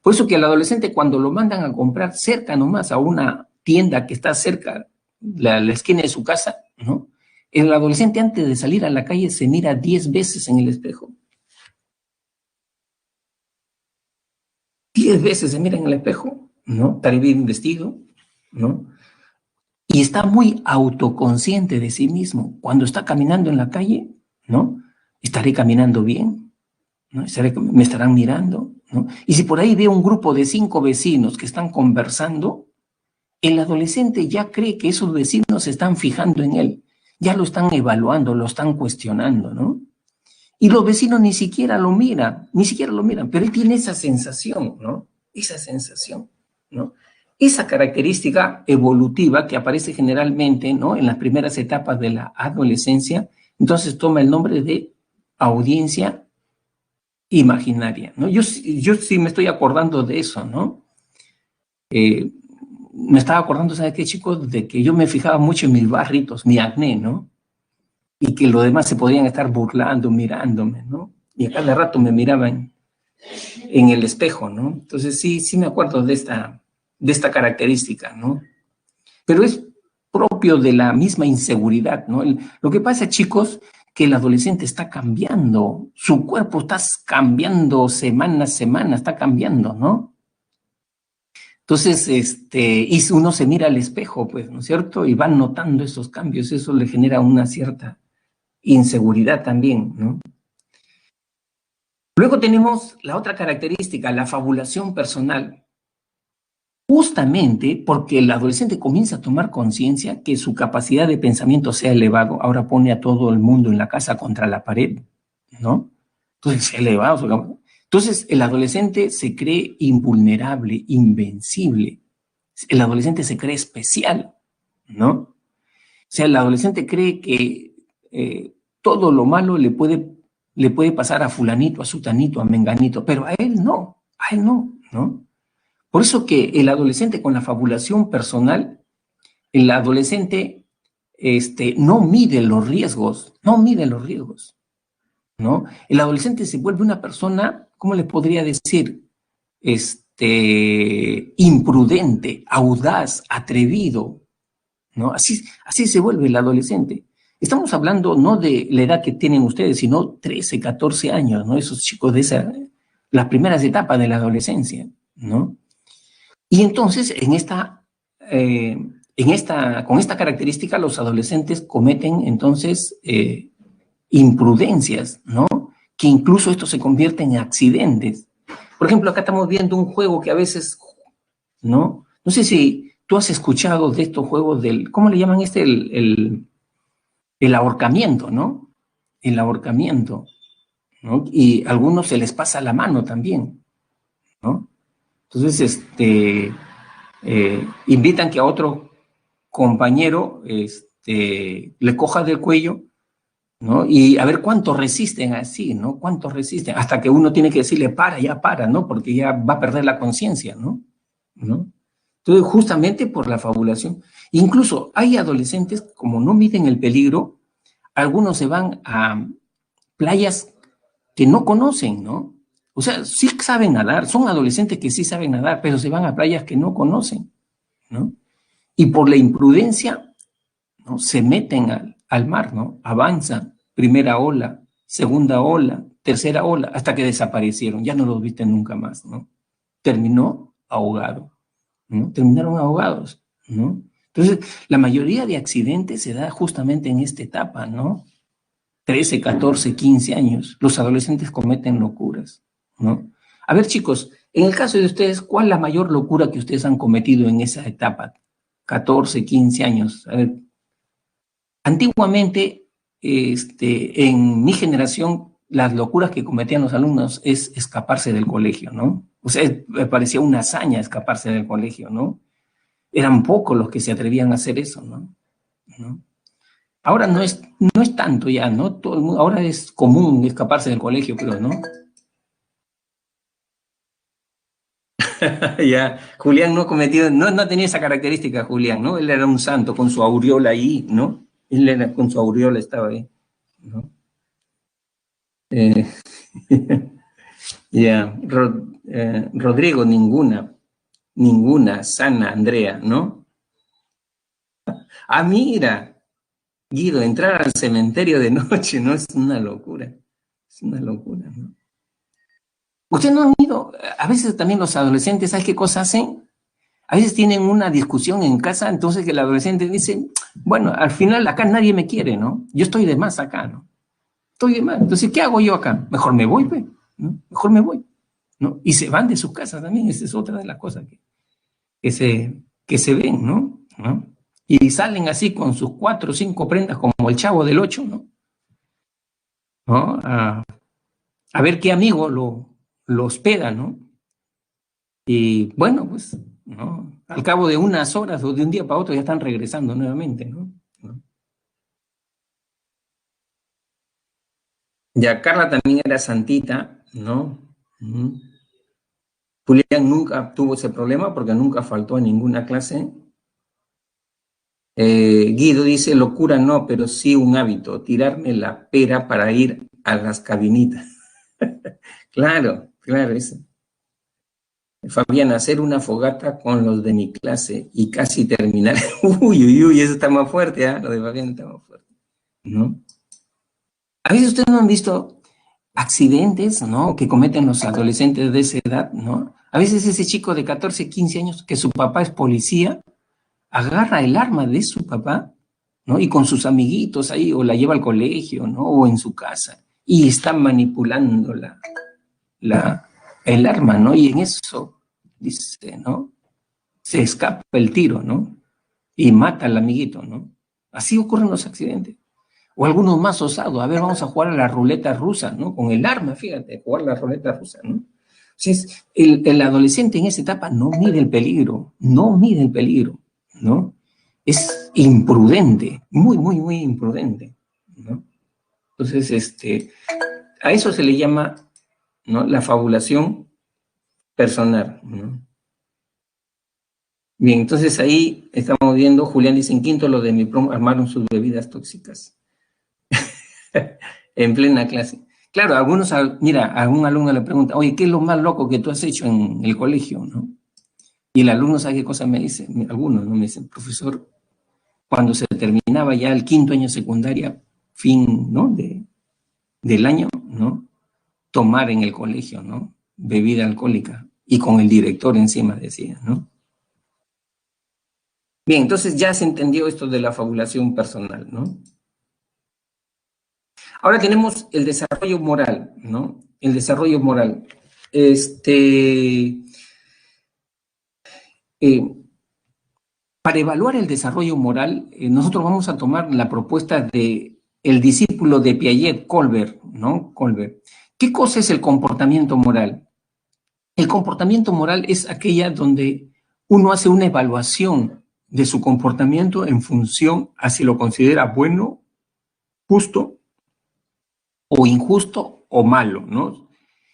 Por eso que el adolescente cuando lo mandan a comprar cerca nomás a una tienda que está cerca, la esquina de su casa, ¿no? El adolescente antes de salir a la calle se mira 10 veces en el espejo. 10 veces se mira en el espejo, ¿no? Estaré bien vestido, ¿no? Y está muy autoconsciente de sí mismo. Cuando está caminando en la calle, ¿no? Estaré caminando bien, ¿no? Me estarán mirando, ¿no? Y si por ahí veo un grupo de 5 vecinos que están conversando, el adolescente ya cree que esos vecinos se están fijando en él, ya lo están evaluando, lo están cuestionando, ¿no? Y los vecinos ni siquiera lo miran, pero él tiene esa sensación, ¿no? Esa sensación, ¿no? Esa característica evolutiva que aparece generalmente, ¿no? En las primeras etapas de la adolescencia, entonces toma el nombre de audiencia imaginaria, ¿no? Yo sí me estoy acordando de eso, ¿no? Me estaba acordando, ¿sabes qué, chicos? De que yo me fijaba mucho en mis barritos, mi acné, ¿no? Y que los demás se podían estar burlando, mirándome, ¿no? Y a cada rato me miraban en el espejo, ¿no? Entonces sí me acuerdo de esta característica, ¿no? Pero es propio de la misma inseguridad, ¿no? Lo que pasa, chicos, que el adolescente está cambiando, su cuerpo está cambiando semana a semana, está cambiando, ¿no? Entonces, y uno se mira al espejo, pues, ¿no es cierto? Y va notando esos cambios, eso le genera una cierta inseguridad también, ¿no? Luego tenemos la otra característica, la fabulación personal. Justamente porque el adolescente comienza a tomar conciencia que su capacidad de pensamiento sea elevado, ahora pone a todo el mundo en la casa contra la pared, ¿no? Entonces, elevado. Entonces, el adolescente se cree invulnerable, invencible. El adolescente se cree especial, ¿no? O sea, el adolescente cree que todo lo malo le puede pasar a fulanito, a sutanito, a menganito, pero a él no, ¿no? Por eso que el adolescente con la fabulación personal, el adolescente no mide los riesgos, ¿no? El adolescente se vuelve una persona, ¿cómo le podría decir? Imprudente, audaz, atrevido, ¿no? Así se vuelve el adolescente. Estamos hablando no de la edad que tienen ustedes, sino 13, 14 años, ¿no? Esos chicos de las primeras etapas de la adolescencia, ¿no? Y entonces, con esta característica, los adolescentes cometen entonces imprudencias, ¿no? Que incluso esto se convierte en accidentes. Por ejemplo, acá estamos viendo un juego que a veces, ¿no? No sé si tú has escuchado de estos juegos ¿cómo le llaman el ahorcamiento, ¿no? El ahorcamiento, ¿no? Y a algunos se les pasa la mano también, ¿no? Entonces, invitan que a otro compañero le coja del cuello, ¿no? Y a ver cuánto resisten así, ¿no? Cuánto resisten, hasta que uno tiene que decirle, ya para, ¿no? Porque ya va a perder la conciencia, ¿no? Entonces, justamente por la fabulación. Incluso hay adolescentes, como no miden el peligro, algunos se van a playas que no conocen, ¿no? O sea, sí saben nadar, son adolescentes que sí saben nadar, pero se van a playas que no conocen, ¿no? Y por la imprudencia, ¿no? Se meten al mar, ¿no? Avanzan, primera ola, segunda ola, tercera ola, hasta que desaparecieron, ya no los viste nunca más, ¿no? Terminó ahogado, ¿no? Terminaron ahogados, ¿no? Entonces, la mayoría de accidentes se da justamente en esta etapa, ¿no? 13, 14, 15 años, los adolescentes cometen locuras, ¿no? A ver, chicos, en el caso de ustedes, ¿cuál es la mayor locura que ustedes han cometido en esa etapa? 14, 15 años. A ver, antiguamente, en mi generación, las locuras que cometían los alumnos es escaparse del colegio, ¿no? O sea, me parecía una hazaña escaparse del colegio, ¿no? Eran pocos los que se atrevían a hacer eso, ¿no? ¿No? Ahora no es tanto ya, ¿no? Todo el mundo, ahora es común escaparse del colegio, pero ¿no? Ya, Julián no cometió, no tenía esa característica, Julián, ¿no? Él era un santo con su aureola ahí, ¿no? Él era, con su aureola estaba ahí, ¿no? Eh, ya, Rodrigo, ninguna, Sana, Andrea, ¿no? Ah, mira, Guido, entrar al cementerio de noche, ¿no? Es una locura, ¿no? Ustedes no han ido, a veces también los adolescentes, ¿sabes qué cosa hacen? A veces tienen una discusión en casa, entonces que el adolescente dice, bueno, al final acá nadie me quiere, ¿no? Yo estoy de más acá, ¿no? Estoy de más. Entonces, ¿qué hago yo acá? Mejor me voy, pues, ¿no? Mejor me voy, ¿no? Y se van de sus casas también, esa es otra de las cosas que se ven, ¿no? ¿No? Y salen así con sus 4 o 5 prendas como el Chavo del 8, ¿no? ¿No? A ver qué amigo lo hospeda, ¿no? Y bueno, pues, ¿no? Al cabo de unas horas o de un día para otro ya están regresando nuevamente, ¿no? ¿No? Ya Carla también era santita, ¿no? Uh-huh. Julián nunca tuvo ese problema porque nunca faltó a ninguna clase. Guido dice, locura no, pero sí un hábito, tirarme la pera para ir a las cabinitas. Claro, eso. Fabián, hacer una fogata con los de mi clase y casi terminar. Uy, uy, uy, eso está más fuerte, ¿eh? Lo de Fabián está más fuerte, ¿no? A veces ustedes no han visto accidentes, ¿no? Que cometen los adolescentes de esa edad, ¿no? A veces ese chico de 14, 15 años, que su papá es policía, agarra el arma de su papá, ¿no? Y con sus amiguitos ahí, o la lleva al colegio, ¿no? O en su casa, y está manipulando el arma, ¿no? Y en eso, dice, ¿no? Se escapa el tiro, ¿no? Y mata al amiguito, ¿no? Así ocurren los accidentes. O algunos más osados, a ver, vamos a jugar a la ruleta rusa, ¿no? Con el arma, fíjate, jugar a la ruleta rusa, ¿no? Entonces, el adolescente en esa etapa no mide el peligro, no mide el peligro, ¿no? Es imprudente, muy, muy, muy imprudente, ¿no? Entonces, a eso se le llama, ¿no? La fabulación personal, ¿no? Bien, entonces ahí estamos viendo, Julián dice, en quinto lo de mi prom armaron sus bebidas tóxicas en plena clase. Claro, algunos, mira, a algún alumno le pregunta, oye, ¿qué es lo más loco que tú has hecho en el colegio, no? Y el alumno sabe qué cosa me dice, algunos, ¿no? Me dicen, profesor, cuando se terminaba ya el quinto año secundaria, fin, ¿no? Del año, ¿no? Tomar en el colegio, ¿no? Bebida alcohólica. Y con el director encima, decía, ¿no? Bien, entonces ya se entendió esto de la fabulación personal, ¿no? Ahora tenemos el desarrollo moral, ¿no? El desarrollo moral. Para evaluar el desarrollo moral, nosotros vamos a tomar la propuesta de el discípulo de Piaget, Colbert, ¿no? Colbert. ¿Qué cosa es el comportamiento moral? El comportamiento moral es aquella donde uno hace una evaluación de su comportamiento en función a si lo considera bueno, justo o injusto o malo, ¿no?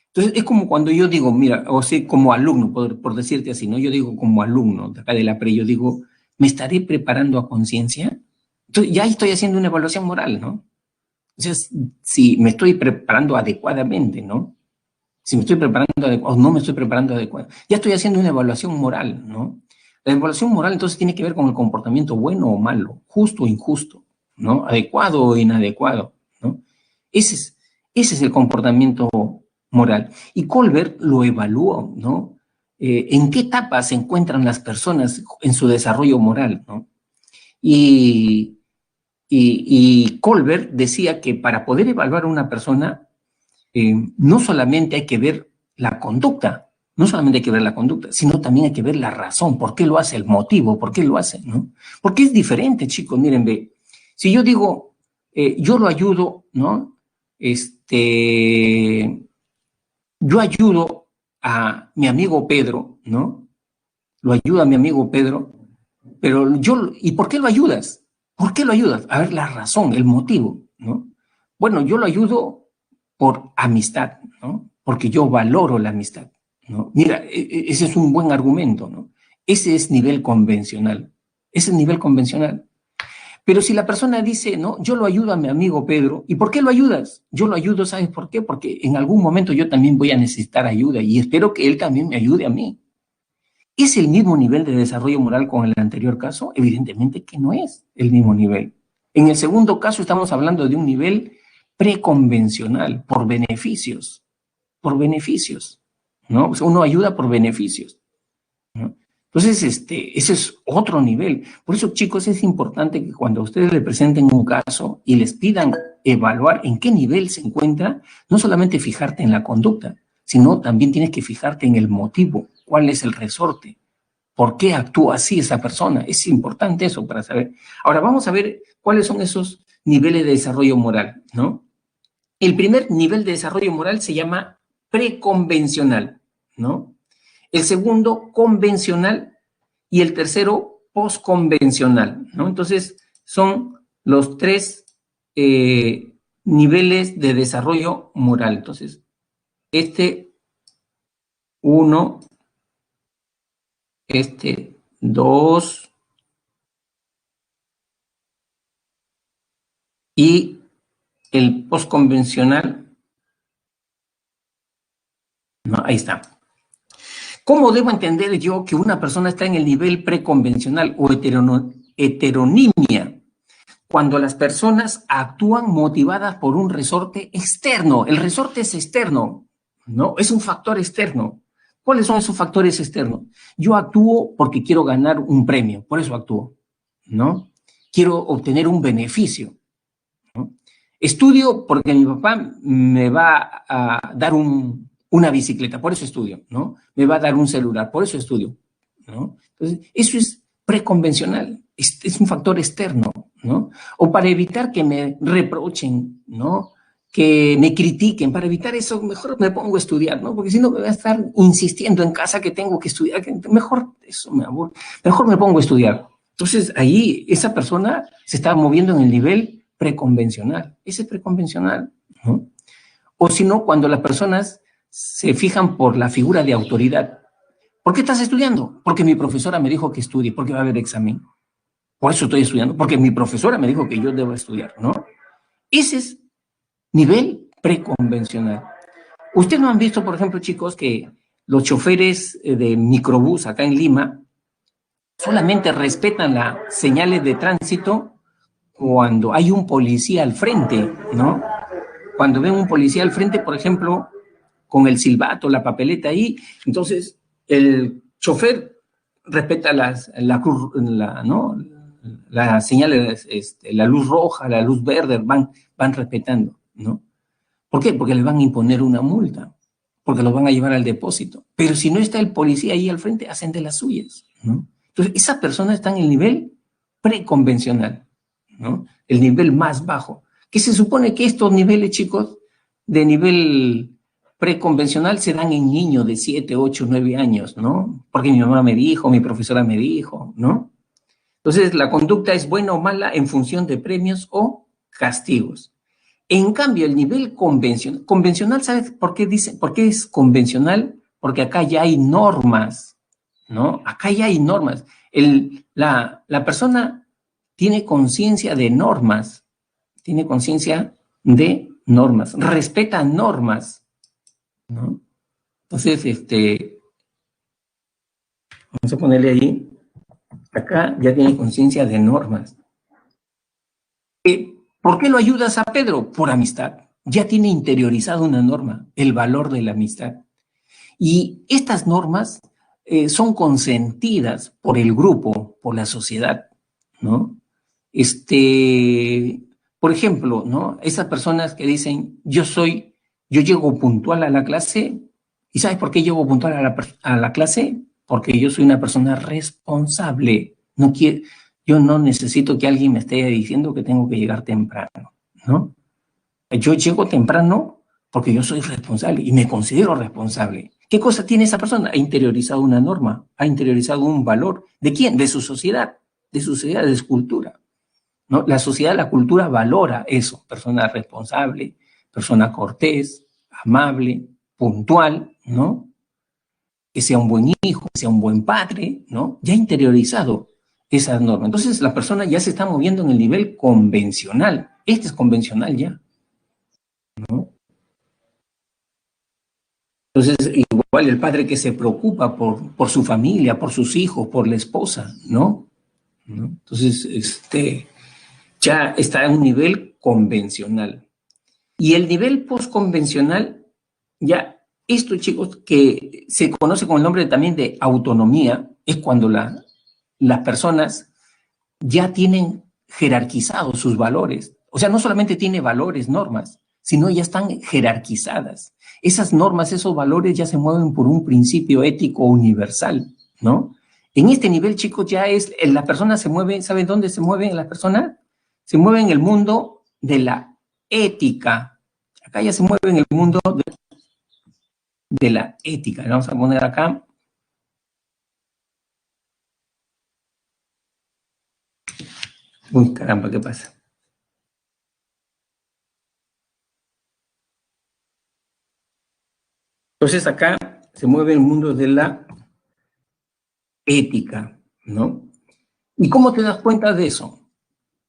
Entonces es como cuando yo digo, mira, o sea, como alumno, por decirte así, ¿no? Yo digo como alumno de acá de la pre, yo digo, ¿me estaré preparando a conciencia? Entonces ya estoy haciendo una evaluación moral, ¿no? Entonces, si me estoy preparando adecuadamente, ¿no? Si me estoy preparando o no me estoy preparando adecuadamente, ya estoy haciendo una evaluación moral, ¿no? La evaluación moral entonces tiene que ver con el comportamiento bueno o malo, justo o injusto, ¿no? Adecuado o inadecuado, ¿no? Ese es, ese es el comportamiento moral. Y Colbert lo evaluó, ¿no? ¿En qué etapa se encuentran las personas en su desarrollo moral, ¿no? Y, y Colbert decía que para poder evaluar a una persona, no solamente hay que ver la conducta, no solamente hay que ver la conducta, sino también hay que ver la razón, por qué lo hace, el motivo, por qué lo hace, ¿no? Porque es diferente, chicos, miren, ve, si yo digo, yo lo ayudo, ¿no? Yo ayudo a mi amigo Pedro, ¿no? Lo ayuda a mi amigo Pedro, pero ¿y por qué lo ayudas? ¿Por qué lo ayudas? A ver, la razón, el motivo, ¿no? Bueno, yo lo ayudo por amistad, ¿no? Porque yo valoro la amistad, ¿no? Mira, ese es un buen argumento, ¿no? Ese es nivel convencional, ese es nivel convencional. Pero si la persona dice, no, yo lo ayudo a mi amigo Pedro, ¿y por qué lo ayudas? Yo lo ayudo, ¿sabes por qué? Porque en algún momento yo también voy a necesitar ayuda y espero que él también me ayude a mí. ¿Es el mismo nivel de desarrollo moral con el anterior caso? Evidentemente que no es el mismo nivel. En el segundo caso estamos hablando de un nivel preconvencional, por beneficios, ¿no? O sea, uno ayuda por beneficios, ¿no? Entonces, ese es otro nivel. Por eso, chicos, es importante que cuando ustedes le presenten un caso y les pidan evaluar en qué nivel se encuentra, no solamente fijarte en la conducta, sino también tienes que fijarte en el motivo, cuál es el resorte, por qué actúa así esa persona. Es importante eso para saber. Ahora, vamos a ver cuáles son esos niveles de desarrollo moral, ¿no? El primer nivel de desarrollo moral se llama preconvencional, ¿no? El segundo, convencional, y el tercero, postconvencional, ¿no? Entonces, son los tres niveles de desarrollo moral. Entonces, uno, dos, y el postconvencional, no, ahí está. ¿Cómo debo entender yo que una persona está en el nivel preconvencional o heteronimia? Cuando las personas actúan motivadas por un resorte externo. El resorte es externo, ¿no? Es un factor externo. ¿Cuáles son esos factores externos? Yo actúo porque quiero ganar un premio, por eso actúo, ¿no? Quiero obtener un beneficio, ¿no? Estudio porque mi papá me va a dar una bicicleta, por eso estudio, ¿no? Me va a dar un celular, por eso estudio, ¿no? Entonces, eso es preconvencional, es un factor externo, ¿no? O para evitar que me reprochen, ¿no? Que me critiquen, para evitar eso, mejor me pongo a estudiar, ¿no? Porque si no me voy a estar insistiendo en casa que tengo que estudiar, que mejor eso me aburre, mejor me pongo a estudiar. Entonces, ahí esa persona se está moviendo en el nivel preconvencional, ese preconvencional, ¿no? O si no, cuando las personas se fijan por la figura de autoridad. ¿Por qué estás estudiando? Porque mi profesora me dijo que estudie, porque va a haber examen. Por eso estoy estudiando, porque mi profesora me dijo que yo debo estudiar, ¿no? Ese es nivel preconvencional. Ustedes no han visto, por ejemplo, chicos, que los choferes de microbús acá en Lima solamente respetan las señales de tránsito cuando hay un policía al frente, ¿no? Cuando ven un policía al frente, por ejemplo, con el silbato, la papeleta ahí, entonces el chofer respeta ¿no? Las señales, la luz roja, la luz verde, van respetando, ¿no? ¿Por qué? Porque les van a imponer una multa, porque los van a llevar al depósito. Pero si no está el policía ahí al frente, hacen de las suyas, ¿no? Entonces, esa persona está en el nivel preconvencional, ¿no? El nivel más bajo. Que se supone que estos niveles, chicos, de nivel preconvencional se dan en niños de 7, 8, 9 años, ¿no? Porque mi mamá me dijo, mi profesora me dijo, ¿no? Entonces, la conducta es buena o mala en función de premios o castigos. En cambio, el nivel convencional, ¿sabes por qué dice, por qué es convencional? Porque acá ya hay normas, ¿no? Acá ya hay normas. La persona tiene conciencia de normas, respeta normas, ¿no? Entonces, vamos a ponerle ahí, acá ya tiene conciencia de normas. ¿Por qué lo ayudas a Pedro? Por amistad. Ya tiene interiorizado una norma, el valor de la amistad. Y estas normas son consentidas por el grupo, por la sociedad, ¿no? Por ejemplo, ¿no? Esas personas que dicen, yo llego puntual a la clase, ¿y sabes por qué llego puntual a la clase? Porque yo soy una persona responsable, yo no necesito que alguien me esté diciendo que tengo que llegar temprano, ¿no? Yo llego temprano porque yo soy responsable y me considero responsable. ¿Qué cosa tiene esa persona? Ha interiorizado una norma, ha interiorizado un valor. ¿De quién? De su sociedad, de su cultura, ¿no? La sociedad, la cultura valora eso, persona responsable, persona cortés, amable, puntual, ¿no? Que sea un buen hijo, que sea un buen padre, ¿no? Ya ha interiorizado esas normas. Entonces la persona ya se está moviendo en el nivel convencional. Este es convencional ya, ¿no? Entonces, igual el padre que se preocupa por su familia, por sus hijos, por la esposa, ¿no? Entonces, ya está en un nivel convencional. Y el nivel postconvencional, ya, esto, chicos, que se conoce con el nombre también de autonomía, es cuando las personas ya tienen jerarquizados sus valores. O sea, no solamente tiene valores, normas, sino ya están jerarquizadas. Esas normas, esos valores ya se mueven por un principio ético universal, ¿no? En este nivel, chicos, ya la persona se mueve, ¿saben dónde se mueve la persona? Se mueve en el mundo de la ética. Acá ya se mueve en el mundo de la ética. Vamos a poner acá. Uy, caramba, ¿qué pasa? Entonces acá se mueve el mundo de la ética, ¿no? ¿Y cómo te das cuenta de eso?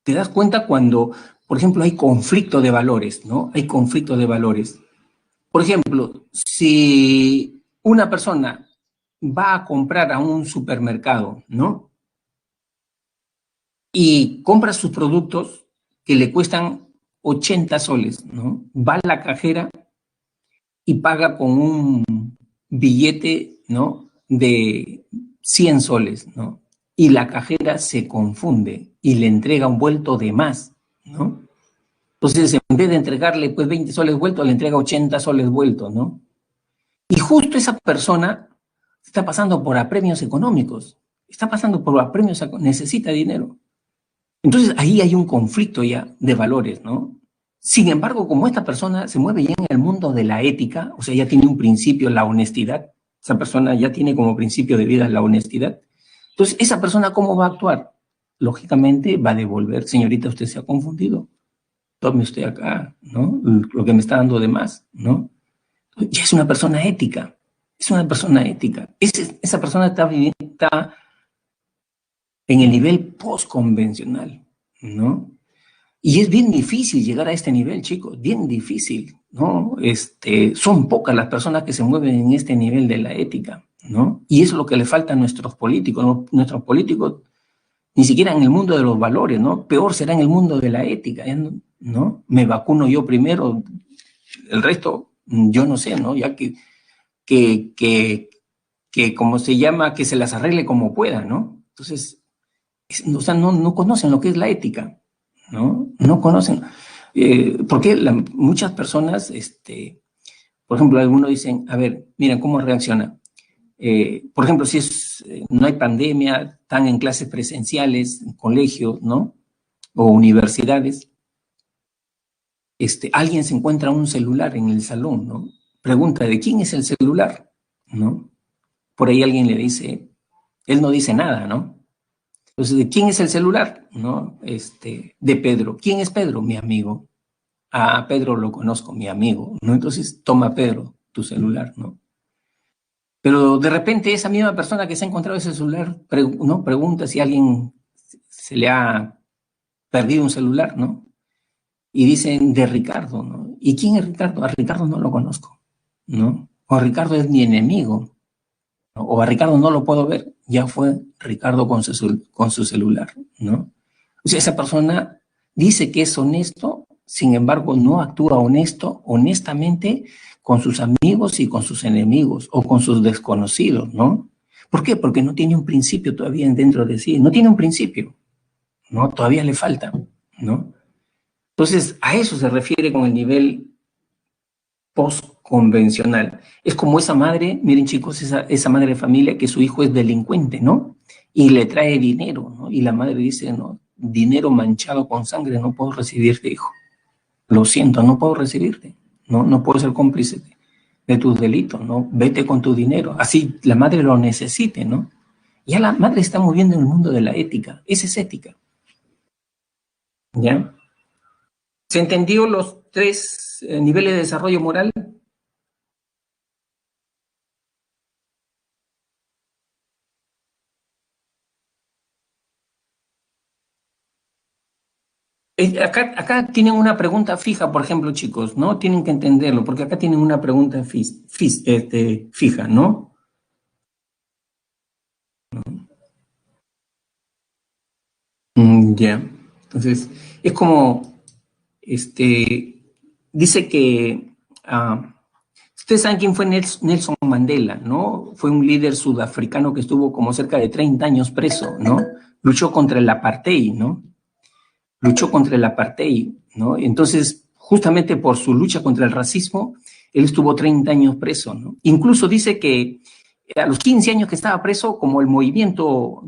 Te das cuenta cuando, por ejemplo, hay conflicto de valores, ¿no? Hay conflicto de valores. Por ejemplo, si una persona va a comprar a un supermercado, ¿no? Y compra sus productos que le cuestan 80 soles, ¿no? Va a la cajera y paga con un billete, ¿no? De 100 soles, ¿no? Y la cajera se confunde y le entrega un vuelto de más, ¿no? Entonces, en vez de entregarle pues 20 soles vueltos, le entrega 80 soles vueltos, ¿no? Y justo esa persona está pasando por apremios económicos, está pasando por apremios, necesita dinero. Entonces, ahí hay un conflicto ya de valores, ¿no? Sin embargo, como esta persona se mueve ya en el mundo de la ética, o sea, ya tiene un principio, la honestidad, esa persona ya tiene como principio de vida la honestidad. Entonces, ¿esa persona cómo va a actuar? Lógicamente va a devolver, señorita, usted se ha confundido, tome usted acá, ¿no? Lo que me está dando de más, ¿no? Ya es una persona ética, es una persona ética. Esa persona está en el nivel postconvencional, ¿no? Y es bien difícil llegar a este nivel, chicos, bien difícil, ¿no? Son pocas las personas que se mueven en este nivel de la ética, ¿no? Y eso es lo que le falta a nuestros políticos, ¿no? Nuestros políticos, ni siquiera en el mundo de los valores, ¿no? Peor será en el mundo de la ética, ¿no? Me vacuno yo primero, el resto, yo no sé, ¿no? Ya que como se llama, que se las arregle como pueda, ¿no? Entonces, o sea, no conocen lo que es la ética, ¿no? No conocen. Porque muchas personas, por ejemplo, algunos dicen, a ver, miren cómo reacciona. Por ejemplo, si no hay pandemia, están en clases presenciales, en colegios, ¿no? O universidades, alguien se encuentra un celular en el salón, ¿no? Pregunta, ¿de quién es el celular? ¿No? Por ahí alguien le dice, él no dice nada, ¿no? Entonces, ¿de quién es el celular? ¿No? De Pedro. ¿Quién es Pedro? Mi amigo. Ah, Pedro lo conozco, mi amigo, ¿no? Entonces, toma Pedro tu celular, ¿no? Pero de repente esa misma persona que se ha encontrado ese celular, ¿no? Pregunta si a alguien se le ha perdido un celular, ¿no? Y dicen de Ricardo, ¿no? ¿Y quién es Ricardo? A Ricardo no lo conozco, ¿no? O Ricardo es mi enemigo, ¿no? O a Ricardo no lo puedo ver, ya fue Ricardo con su celular, ¿no? O sea, esa persona dice que es honesto, sin embargo no actúa honestamente con sus amigos y con sus enemigos o con sus desconocidos, ¿no? ¿Por qué? Porque no tiene un principio todavía dentro de sí, no tiene un principio, ¿no? Todavía le falta, ¿no? Entonces, a eso se refiere con el nivel postconvencional. Es como esa madre, miren chicos, esa madre de familia que su hijo es delincuente, ¿no? Y le trae dinero, ¿no? Y la madre dice, no, dinero manchado con sangre, no puedo recibirte, hijo. Lo siento, no puedo recibirte, no puedo ser cómplice de tus delitos, ¿no? Vete con tu dinero. Así la madre lo necesite, ¿no? Ya la madre está moviendo en el mundo de la ética. Esa es ética. ¿Ya? ¿Se entendió los tres niveles de desarrollo moral? Acá tienen una pregunta fija, por ejemplo, chicos, ¿no? Tienen que entenderlo, porque acá tienen una pregunta fija, ¿no? Ya. Entonces, es como, dice que, ustedes saben quién fue Nelson Mandela, ¿no? Fue un líder sudafricano que estuvo como cerca de 30 años preso, ¿no? Luchó contra el apartheid, ¿no? Luchó contra el apartheid, ¿no? Entonces, justamente por su lucha contra el racismo, él estuvo 30 años preso, ¿no? Incluso dice que a los 15 años que estaba preso, como el movimiento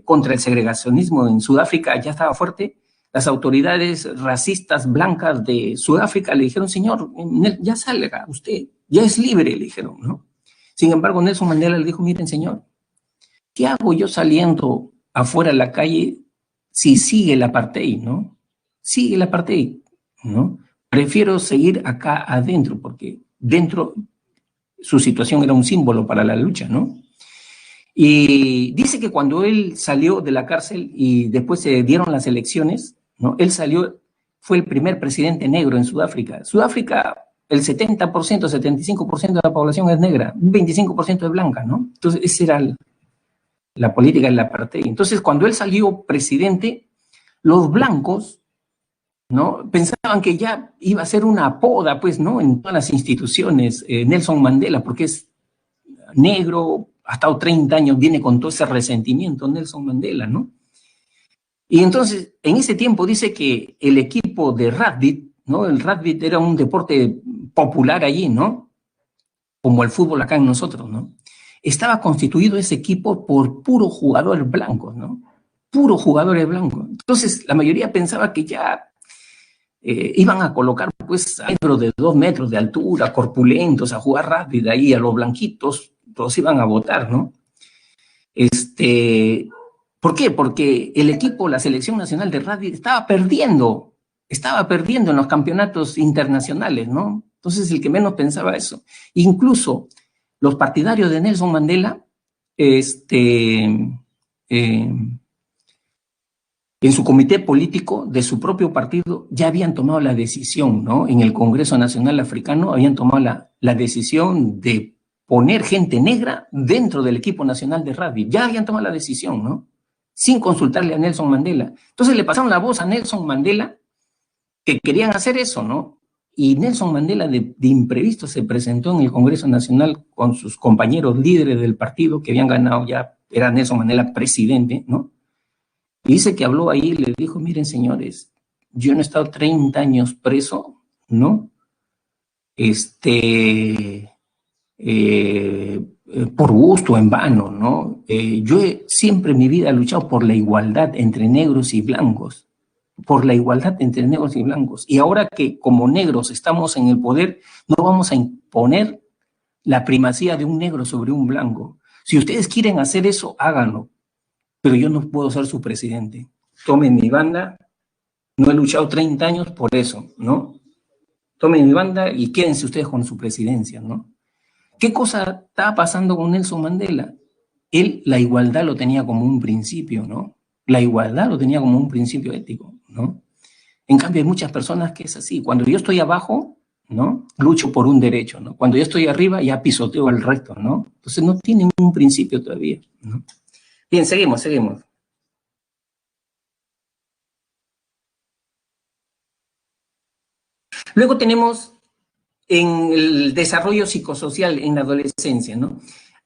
contra el segregacionismo en Sudáfrica ya estaba fuerte, las autoridades racistas blancas de Sudáfrica le dijeron, señor, ya salga usted, ya es libre, le dijeron, ¿no? Sin embargo, Nelson Mandela le dijo, miren, señor, ¿qué hago yo saliendo afuera a la calle si sigue el apartheid, ¿no? Sigue el apartheid, ¿no? Prefiero seguir acá adentro, porque dentro su situación era un símbolo para la lucha, ¿no? Y dice que cuando él salió de la cárcel y después se dieron las elecciones, ¿no? Él salió, fue el primer presidente negro en Sudáfrica. Sudáfrica el 70%, 75% de la población es negra, un 25% es blanca, ¿no? Entonces, esa era la política del apartheid. Entonces, cuando él salió presidente, los blancos, ¿no? Pensaban que ya iba a ser una poda, pues, ¿no? En todas las instituciones, Nelson Mandela, porque es negro, ha estado 30 años, viene con todo ese resentimiento Nelson Mandela, ¿no? Y entonces, en ese tiempo dice que el equipo de rugby, ¿no? El rugby era un deporte popular allí, ¿no? Como el fútbol acá en nosotros, ¿no? Estaba constituido ese equipo por puros jugadores blancos, ¿no? Puros jugadores blancos. Entonces, la mayoría pensaba que ya iban a colocar, pues, a negros de 2 metros de altura, corpulentos, a jugar rugby, de ahí a los blanquitos, todos iban a votar, ¿no? ¿Por qué? Porque el equipo, la selección nacional de rugby, estaba perdiendo en los campeonatos internacionales, ¿no? Entonces, el que menos pensaba eso. Incluso los partidarios de Nelson Mandela, en su comité político de su propio partido, ya habían tomado la decisión, ¿no? En el Congreso Nacional Africano habían tomado la decisión de poner gente negra dentro del equipo nacional de rugby. Ya habían tomado la decisión, ¿no? Sin consultarle a Nelson Mandela. Entonces le pasaron la voz a Nelson Mandela que querían hacer eso, ¿no? Y Nelson Mandela de imprevisto se presentó en el Congreso Nacional con sus compañeros líderes del partido que habían ganado ya, era Nelson Mandela presidente, ¿no? Y dice que habló ahí y le dijo, miren señores, yo no he estado 30 años preso, ¿no? Por gusto, en vano, ¿no? Yo siempre en mi vida he luchado por la igualdad entre negros y blancos, por la igualdad entre negros y blancos. Y ahora que como negros estamos en el poder, no vamos a imponer la primacía de un negro sobre un blanco. Si ustedes quieren hacer eso, háganlo, pero yo no puedo ser su presidente. Tomen mi banda, no he luchado 30 años por eso, ¿no? Tomen mi banda y quédense ustedes con su presidencia, ¿no? ¿Qué cosa estaba pasando con Nelson Mandela? Él la igualdad lo tenía como un principio, ¿no? La igualdad lo tenía como un principio ético, ¿no? En cambio, hay muchas personas que es así. Cuando yo estoy abajo, ¿no? Lucho por un derecho, ¿no? Cuando yo estoy arriba, ya pisoteo al resto, ¿no? Entonces no tienen un principio todavía, ¿no? Bien, seguimos. Luego tenemos en el desarrollo psicosocial en la adolescencia, ¿no?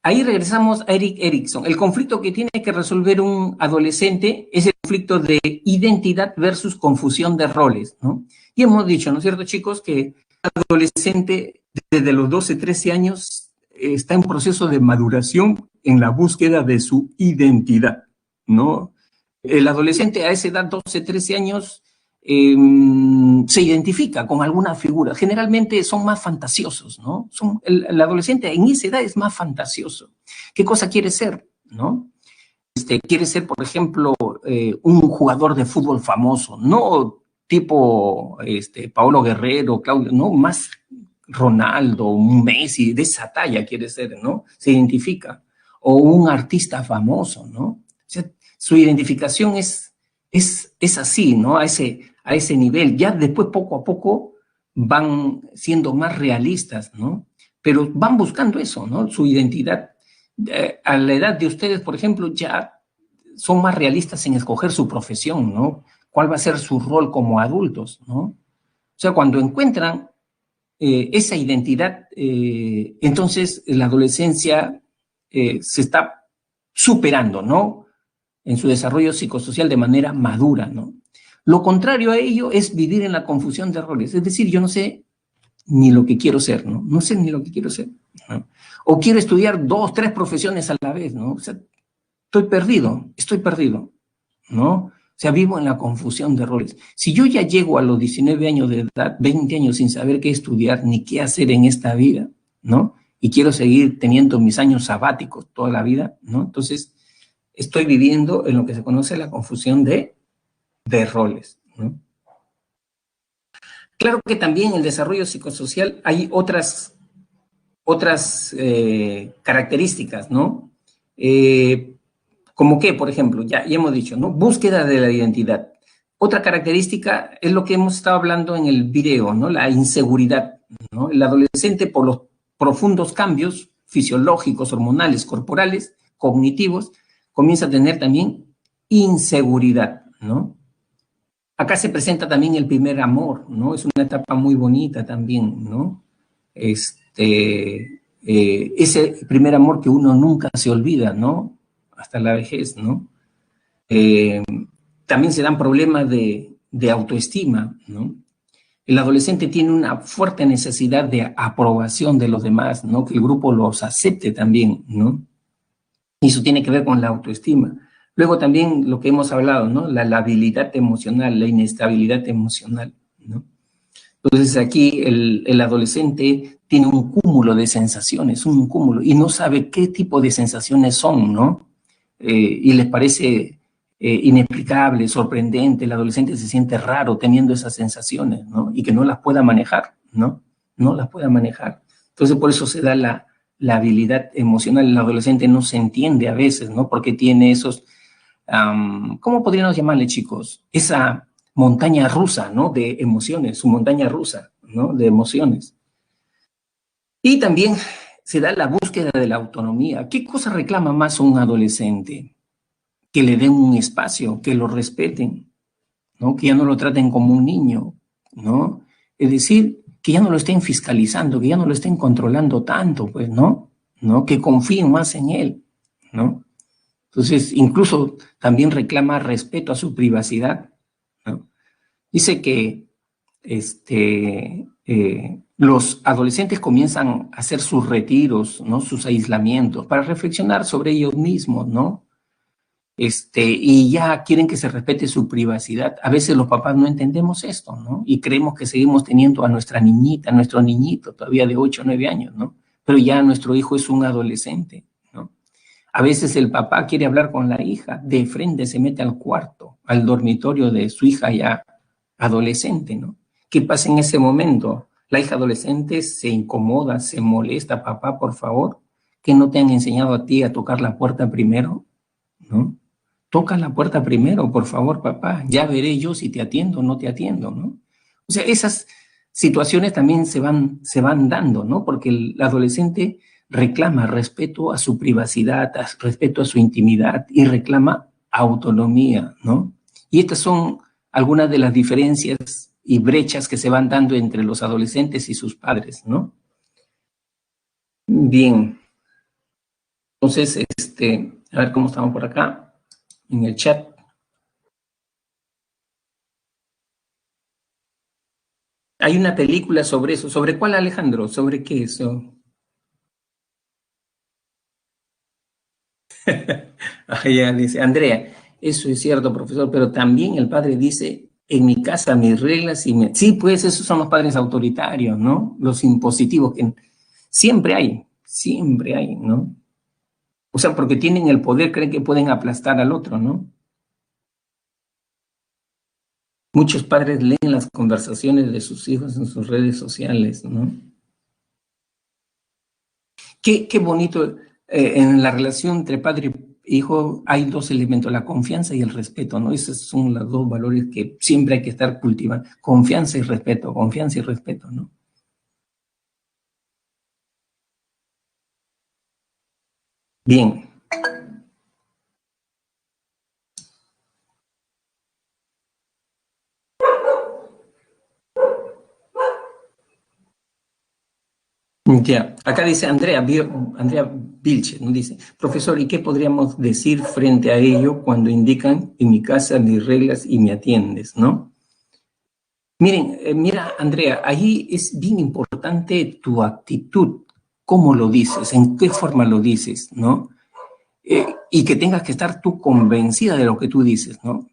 Ahí regresamos a Erik Erikson. El conflicto que tiene que resolver un adolescente es el conflicto de identidad versus confusión de roles, ¿no? Y hemos dicho, ¿no es cierto, chicos?, que el adolescente desde los 12, 13 años está en proceso de maduración en la búsqueda de su identidad, ¿no? El adolescente a esa edad, 12, 13 años, se identifica con alguna figura. Generalmente son más fantasiosos, ¿no? El adolescente en esa edad es más fantasioso. ¿Qué cosa quiere ser, no? Quiere ser, por ejemplo, un jugador de fútbol famoso, no tipo Paolo Guerrero, Claudio, no, más Ronaldo, un Messi, de esa talla quiere ser, ¿no? Se identifica. O un artista famoso, ¿no? O sea, su identificación es así, ¿no? A ese nivel. Ya después, poco a poco, van siendo más realistas, ¿no? Pero van buscando eso, ¿no? Su identidad. A la edad de ustedes, por ejemplo, ya son más realistas en escoger su profesión, ¿no? ¿Cuál va a ser su rol como adultos, ¿no? O sea, cuando encuentran esa identidad, entonces la adolescencia se está superando, ¿no? En su desarrollo psicosocial de manera madura, ¿no? Lo contrario a ello es vivir en la confusión de roles, es decir, yo no sé ni lo que quiero ser, ¿no? No sé ni lo que quiero ser, ¿no? O quiero estudiar 2, 3 profesiones a la vez, ¿no? O sea, estoy perdido, ¿no? O sea, vivo en la confusión de roles. Si yo ya llego a los 19 años de edad, 20 años sin saber qué estudiar ni qué hacer en esta vida, ¿no? Y quiero seguir teniendo mis años sabáticos toda la vida, ¿no? Entonces, estoy viviendo en lo que se conoce la confusión de roles, ¿no? Claro que también en el desarrollo psicosocial hay otras características, ¿no? Como que, por ejemplo, ya hemos dicho, ¿no? Búsqueda de la identidad. Otra característica es lo que hemos estado hablando en el video, ¿no? La inseguridad. ¿no? El adolescente, por los profundos cambios fisiológicos, hormonales, corporales, cognitivos, comienza a tener también inseguridad, ¿no? Acá se presenta también el primer amor, ¿no? Es una etapa muy bonita también, ¿no? Ese primer amor que uno nunca se olvida, ¿no? Hasta la vejez, ¿no? También se dan problemas de autoestima, ¿no? El adolescente tiene una fuerte necesidad de aprobación de los demás, ¿no? Que el grupo los acepte también, ¿no? Y eso tiene que ver con la autoestima. Luego también lo que hemos hablado, ¿no? La labilidad emocional, la inestabilidad emocional, ¿no? Entonces aquí el adolescente tiene un cúmulo de sensaciones, un cúmulo, y no sabe qué tipo de sensaciones son, ¿no? Y les parece inexplicable, sorprendente, el adolescente se siente raro teniendo esas sensaciones, ¿no? Y que no las pueda manejar, ¿no? No las pueda manejar. Entonces por eso se da la habilidad emocional. El adolescente no se entiende a veces, ¿no? Porque tiene esos, ¿cómo podríamos llamarle, chicos? Esa montaña rusa, ¿no? De emociones, su montaña rusa, ¿no? De emociones. Y también se da la búsqueda de la autonomía. ¿Qué cosa reclama más un adolescente? Que le den un espacio, que lo respeten, ¿no? Que ya no lo traten como un niño, ¿no? Es decir, que ya no lo estén fiscalizando, que ya no lo estén controlando tanto, pues, ¿no? ¿No? Que confíen más en él, ¿no? Entonces, incluso también reclama respeto a su privacidad, ¿no? Dice que los adolescentes comienzan a hacer sus retiros, ¿no? Sus aislamientos, para reflexionar sobre ellos mismos, ¿no? Y ya quieren que se respete su privacidad. A veces los papás no entendemos esto, ¿no? Y creemos que seguimos teniendo a nuestra niñita, a nuestro niñito, todavía de 8 o 9 años, ¿no? Pero ya nuestro hijo es un adolescente, ¿no? A veces el papá quiere hablar con la hija, de frente se mete al cuarto, al dormitorio de su hija ya adolescente, ¿no? ¿Qué pasa en ese momento? La hija adolescente se incomoda, se molesta, papá, por favor, que no te han enseñado a ti a tocar la puerta primero, ¿no? Toca la puerta primero, por favor, papá, ya veré yo si te atiendo o no te atiendo, ¿no? O sea, esas situaciones también se van dando, ¿no? Porque el adolescente reclama respeto a su privacidad, respeto a su intimidad y reclama autonomía, ¿no? Y estas son algunas de las diferencias y brechas que se van dando entre los adolescentes y sus padres, ¿no? Bien. Entonces, a ver cómo estamos por acá, en el chat. Hay una película sobre eso. ¿Sobre cuál, Alejandro? ¿Sobre qué eso? Ya dice, Andrea, eso es cierto, profesor, pero también el padre dice, en mi casa mis reglas y Sí, pues esos son los padres autoritarios, ¿no? Los impositivos que siempre hay, ¿no? O sea, porque tienen el poder, creen que pueden aplastar al otro, ¿no? Muchos padres leen las conversaciones de sus hijos en sus redes sociales, ¿no? Qué bonito, en la relación entre padre e hijo hay dos elementos, la confianza y el respeto, ¿no? Esos son los dos valores que siempre hay que estar cultivando, confianza y respeto, ¿no? Bien. Ya, acá dice Andrea Vilche, ¿no? Dice, profesor, ¿y qué podríamos decir frente a ello cuando indican en mi casa mis reglas y me atiendes, ¿no? Miren, mira, Andrea, ahí es bien importante tu actitud, cómo lo dices, en qué forma lo dices, ¿no? Y que tengas que estar tú convencida de lo que tú dices, ¿no?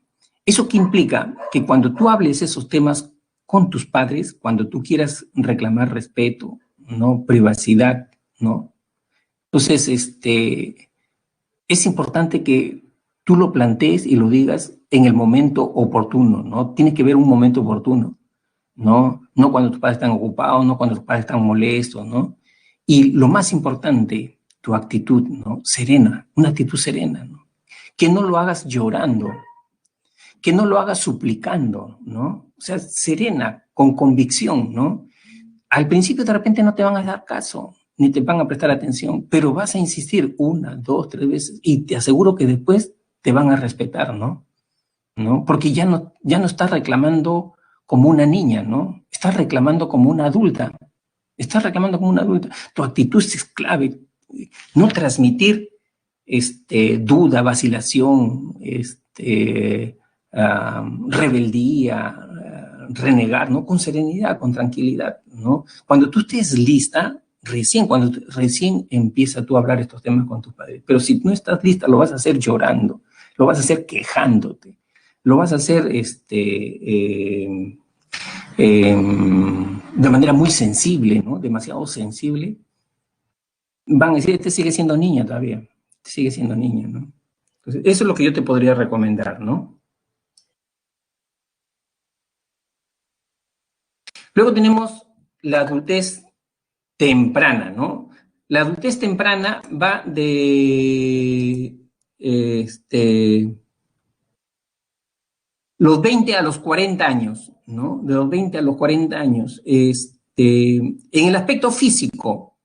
¿Eso qué implica? Que cuando tú hables esos temas con tus padres, cuando tú quieras reclamar respeto, ¿no? Privacidad, ¿no? Entonces, es importante que tú lo plantees y lo digas en el momento oportuno, ¿no? Tiene que haber un momento oportuno, ¿no? No cuando tus padres están ocupados, no cuando tus padres están molestos, ¿no? Y lo más importante, tu actitud, ¿no? Serena, una actitud serena, ¿no? Que no lo hagas llorando, que no lo hagas suplicando, ¿no? O sea, serena, con convicción, ¿no? Al principio de repente no te van a dar caso, ni te van a prestar atención, pero vas a insistir 1, 2, 3 veces y te aseguro que después te van a respetar, ¿no? Porque ya no estás reclamando como una niña, ¿no? Estás reclamando como una adulta. Estás reclamando como una adulta. Tu actitud es clave. No transmitir duda, vacilación, rebeldía, renegar, ¿no? Con serenidad, con tranquilidad, ¿no? Cuando tú estés lista, cuando recién empieza tú a hablar estos temas con tus padres. Pero si no estás lista, lo vas a hacer llorando, lo vas a hacer quejándote, lo vas a hacer de manera muy sensible, ¿no? Demasiado sensible. Van a decir, este sigue siendo niña todavía, sigue siendo niña, ¿no? Entonces, eso es lo que yo te podría recomendar, ¿no? Luego tenemos la adultez temprana, ¿no? La adultez temprana va de los 20 a los 40 años, ¿no? De los 20 a los 40 años. En el aspecto físico,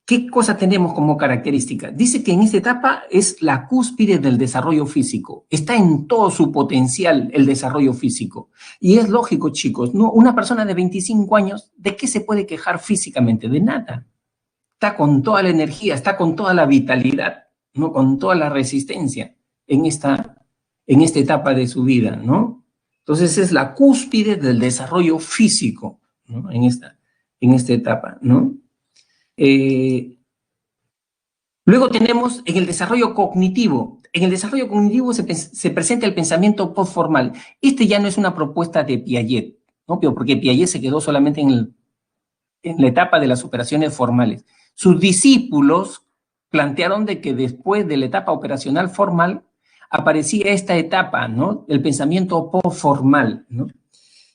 ¿qué cosa tenemos como característica? Dice que en esta etapa es la cúspide del desarrollo físico. Está en todo su potencial el desarrollo físico. Y es lógico, chicos, ¿no? Una persona de 25 años, ¿de qué se puede quejar físicamente? De nada. Está con toda la energía, está con toda la vitalidad, ¿no? Con toda la resistencia en esta etapa de su vida, ¿no? Entonces es la cúspide del desarrollo físico, ¿no? En esta etapa, ¿no? Luego tenemos en el desarrollo cognitivo. En el desarrollo cognitivo se presenta el pensamiento postformal. Este ya no es una propuesta de Piaget, ¿no? Porque Piaget se quedó solamente en la etapa de las operaciones formales. Sus discípulos plantearon de que después de la etapa operacional formal aparecía esta etapa, ¿no? El pensamiento postformal, ¿no?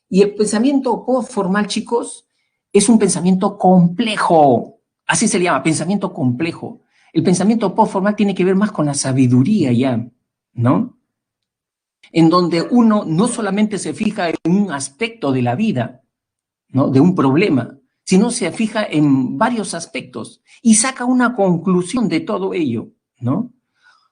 Y el pensamiento postformal, chicos, es un pensamiento complejo. Así se le llama, pensamiento complejo. El pensamiento postformal tiene que ver más con la sabiduría ya, ¿no? En donde uno no solamente se fija en un aspecto de la vida, ¿no? De un problema, sino se fija en varios aspectos y saca una conclusión de todo ello, ¿no?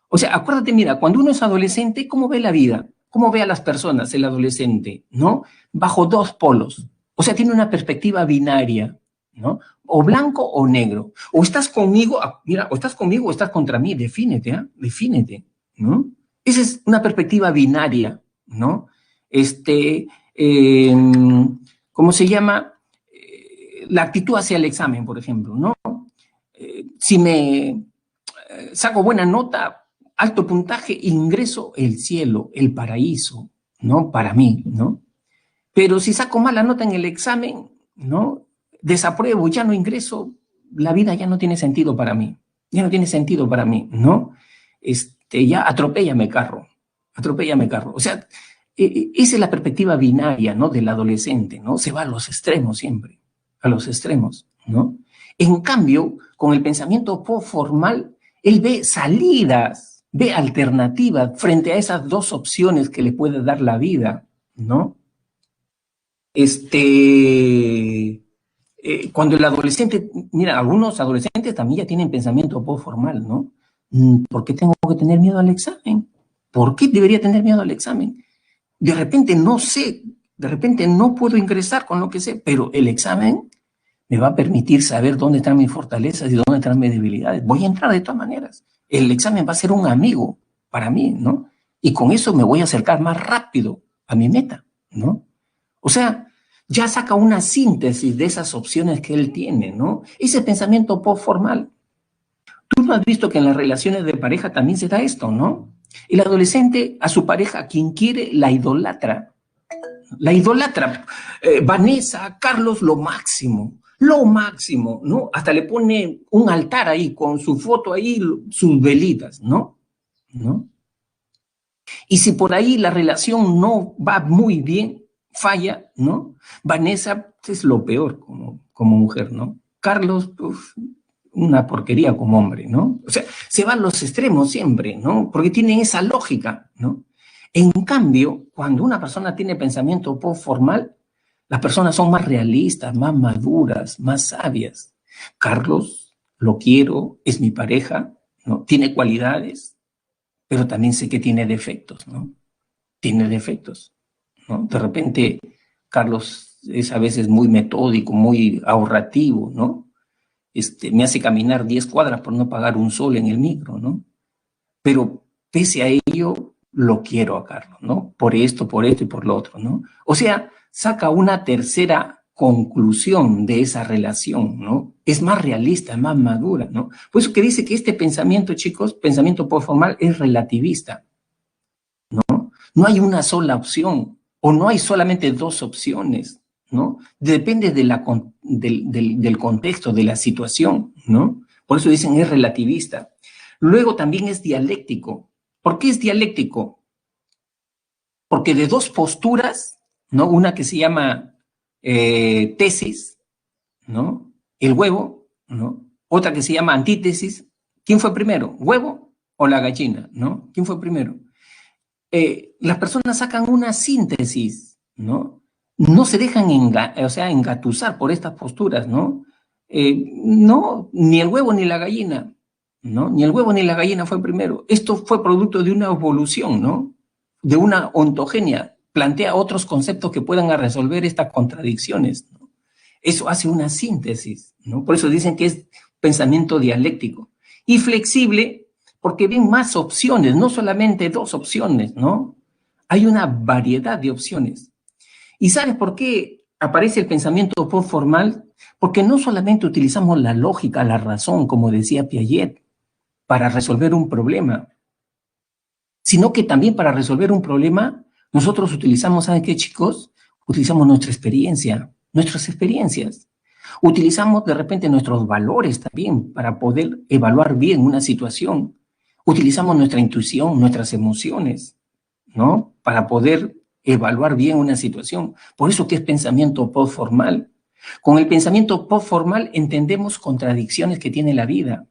O sea, acuérdate, mira, cuando uno es adolescente, ¿cómo ve la vida? ¿Cómo ve a las personas el adolescente? ¿No? Bajo dos polos. O sea, tiene una perspectiva binaria, ¿no? O blanco o negro. O estás conmigo, mira, o estás conmigo o estás contra mí. Defínete, ¿eh? Defínete, ¿no? Esa es una perspectiva binaria, ¿no? ¿Cómo se llama? La actitud hacia el examen, por ejemplo, ¿no? Si me saco buena nota, alto puntaje, ingreso el cielo, el paraíso, ¿no? Para mí, ¿no? Pero si saco mala nota en el examen, ¿no? Desapruebo, ya no ingreso, la vida ya no tiene sentido para mí. Ya no tiene sentido para mí, ¿no? Ya atropéllame carro. O sea, esa es la perspectiva binaria, ¿no? Del adolescente, ¿no? Se va a los extremos siempre, a los extremos, ¿no? En cambio, con el pensamiento postformal, él ve salidas, ve alternativas frente a esas dos opciones que le puede dar la vida, ¿no? Cuando el adolescente, mira, algunos adolescentes también ya tienen pensamiento postformal, ¿no? ¿Por qué tengo que tener miedo al examen? ¿Por qué debería tener miedo al examen? De repente no sé, de repente no puedo ingresar con lo que sé, pero el examen me va a permitir saber dónde están mis fortalezas y dónde están mis debilidades. Voy a entrar de todas maneras. El examen va a ser un amigo para mí, ¿no? Y con eso me voy a acercar más rápido a mi meta, ¿no? O sea, ya saca una síntesis de esas opciones que él tiene, ¿no? Ese pensamiento postformal. Tú no has visto que en las relaciones de pareja también se da esto, ¿no? El adolescente a su pareja, a quien quiere, la idolatra. La idolatra. Vanessa, Carlos, lo máximo, ¿no? Hasta le pone un altar ahí con su foto ahí, sus velitas, ¿no? ¿No? Y si por ahí la relación no va muy bien, falla, ¿no? Vanessa es lo peor como mujer, ¿no? Carlos, uf, una porquería como hombre, ¿no? O sea, se van los extremos siempre, ¿no? Porque tienen esa lógica, ¿no? En cambio, cuando una persona tiene pensamiento postformal, Las personas son más realistas, más maduras, más sabias. Carlos, lo quiero, es mi pareja, ¿no? Tiene cualidades, pero también sé que tiene defectos, ¿no? Tiene defectos, ¿no? De repente, Carlos es a veces muy metódico, muy ahorrativo, ¿no? Me hace caminar 10 cuadras por no pagar un sol en el micro, ¿no? Pero pese a ello, lo quiero a Carlos, ¿no? Por esto y por lo otro, ¿no? O sea, saca una tercera conclusión de esa relación, ¿no? Es más realista, más madura, ¿no? Por eso que dice que este pensamiento, chicos, pensamiento postformal, es relativista, ¿no? No hay una sola opción, o no hay solamente dos opciones, ¿no? Depende de del contexto, de la situación, ¿no? Por eso dicen es relativista. Luego también es dialéctico. ¿Por qué es dialéctico? Porque de dos posturas, ¿no? Una que se llama tesis, ¿no? El huevo, ¿no? Otra que se llama antítesis. ¿Quién fue primero? ¿Huevo o la gallina? ¿No? ¿Quién fue primero? Las personas sacan una síntesis, ¿no? No se dejan o sea, engatusar por estas posturas, ¿no? No, ni el huevo ni la gallina, ¿no? Ni el huevo ni la gallina fue primero. Esto fue producto de una evolución, ¿no? De una ontogenia. Plantea otros conceptos que puedan resolver estas contradicciones, ¿no? Eso hace una síntesis, ¿no? Por eso dicen que es pensamiento dialéctico. Y flexible, porque ven más opciones, no solamente dos opciones, ¿no? Hay una variedad de opciones. ¿Y sabes por qué aparece el pensamiento postformal? Porque no solamente utilizamos la lógica, la razón, como decía Piaget, para resolver un problema, sino que también para resolver un problema, nosotros utilizamos, ¿saben qué, chicos? Utilizamos nuestra experiencia, nuestras experiencias. Utilizamos de repente nuestros valores también para poder evaluar bien una situación. Utilizamos nuestra intuición, nuestras emociones, ¿no? Para poder evaluar bien una situación. Por eso que es pensamiento postformal. Con el pensamiento postformal entendemos contradicciones que tiene la vida,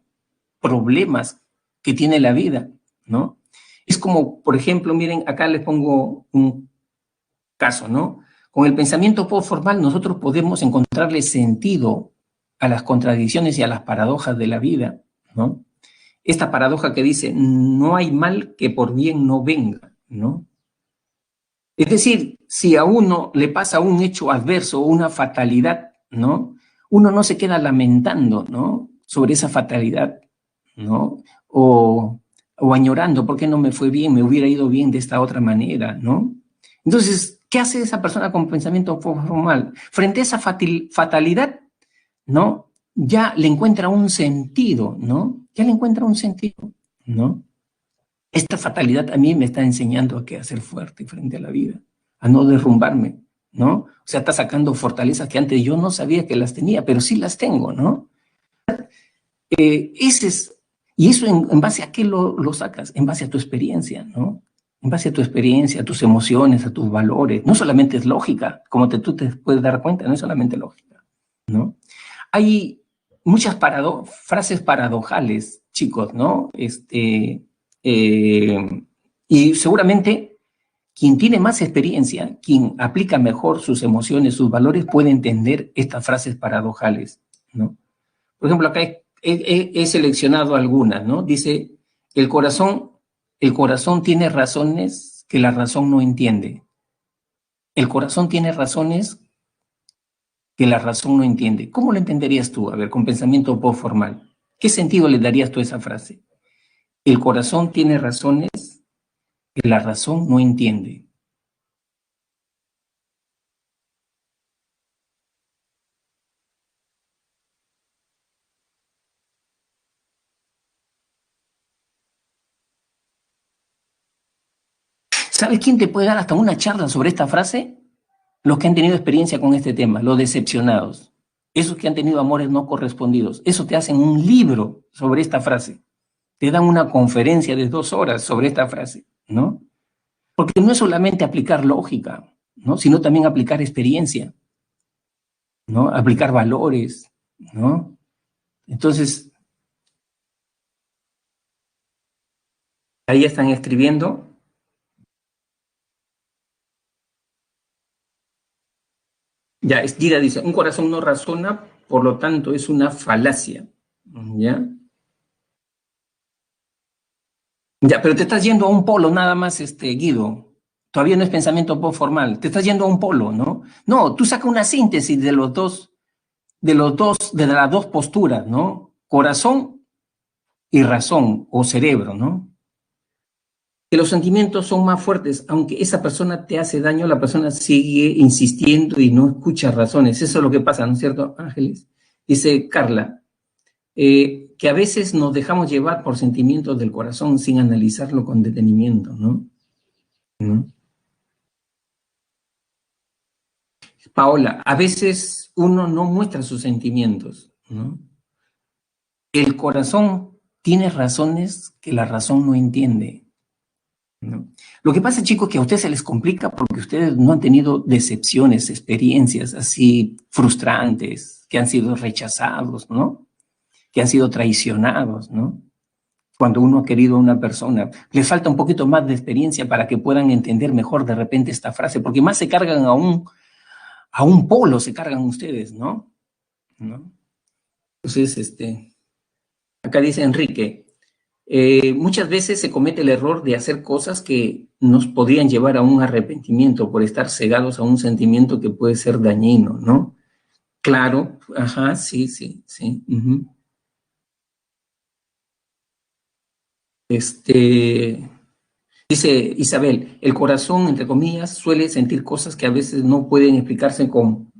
problemas que tiene la vida, ¿no? Es como, por ejemplo, miren, acá les pongo un caso, ¿no? Con el pensamiento postformal nosotros podemos encontrarle sentido a las contradicciones y a las paradojas de la vida, ¿no? Esta paradoja que dice, no hay mal que por bien no venga, ¿no? Es decir, si a uno le pasa un hecho adverso o una fatalidad, ¿no? Uno no se queda lamentando, ¿no? Sobre esa fatalidad, ¿no? O añorando, ¿por qué no me fue bien? Me hubiera ido bien de esta otra manera, ¿no? Entonces, ¿qué hace esa persona con pensamiento formal? Frente a esa fatalidad, ¿no? Ya le encuentra un sentido, ¿no? Ya le encuentra un sentido, ¿no? Esta fatalidad a mí me está enseñando a qué hacer fuerte frente a la vida, a no derrumbarme, ¿no? O sea, está sacando fortalezas que antes yo no sabía que las tenía, pero sí las tengo, ¿no? Ese es, y eso en base a qué lo sacas, en base a tu experiencia, ¿no? En base a tu experiencia, a tus emociones, a tus valores. No solamente es lógica, como tú te puedes dar cuenta, no es solamente lógica, ¿no? Hay muchas frases paradojales, chicos, ¿no? Y seguramente quien tiene más experiencia, quien aplica mejor sus emociones, sus valores, puede entender estas frases paradojales, ¿no? Por ejemplo, acá he seleccionado algunas, ¿no? Dice, el corazón, el corazón tiene razones que la razón no entiende. El corazón tiene razones que la razón no entiende. ¿Cómo lo entenderías tú? A ver, con pensamiento formal. ¿Qué sentido le darías tú a esa frase? El corazón tiene razones que la razón no entiende. ¿Sabes quién te puede dar hasta una charla sobre esta frase? Los que han tenido experiencia con este tema, los decepcionados, esos que han tenido amores no correspondidos. Eso te hacen un libro sobre esta frase. Te dan una conferencia de 2 horas sobre esta frase, ¿no? Porque no es solamente aplicar lógica, ¿no? Sino también aplicar experiencia, ¿no? Aplicar valores, ¿no? Entonces, ahí están escribiendo. Ya, Gira dice, un corazón no razona, por lo tanto es una falacia. ¿Ya? Ya, pero te estás yendo a un polo nada más, Guido. Todavía no es pensamiento formal. Te estás yendo a un polo, ¿no? No, tú saca una síntesis de las dos posturas, ¿no? Corazón y razón o cerebro, ¿no? Que los sentimientos son más fuertes, aunque esa persona te hace daño, la persona sigue insistiendo y no escucha razones. Eso es lo que pasa, ¿no es cierto, Ángeles? Dice Carla, que a veces nos dejamos llevar por sentimientos del corazón sin analizarlo con detenimiento, ¿no? ¿No? Paola, a veces uno no muestra sus sentimientos, ¿no? El corazón tiene razones que la razón no entiende, ¿no? Lo que pasa, chicos, que a ustedes se les complica porque ustedes no han tenido decepciones, experiencias así frustrantes, que han sido rechazados, ¿no? Que han sido traicionados, ¿no? Cuando uno ha querido a una persona. Les falta un poquito más de experiencia para que puedan entender mejor de repente esta frase, porque más se cargan a un polo, se cargan ustedes, ¿no? ¿No? Entonces, acá dice Enrique, muchas veces se comete el error de hacer cosas que nos podrían llevar a un arrepentimiento por estar cegados a un sentimiento que puede ser dañino, ¿no? Claro, ajá, sí, sí, sí. Dice Isabel, el corazón, entre comillas, suele sentir cosas que a veces no pueden explicarse con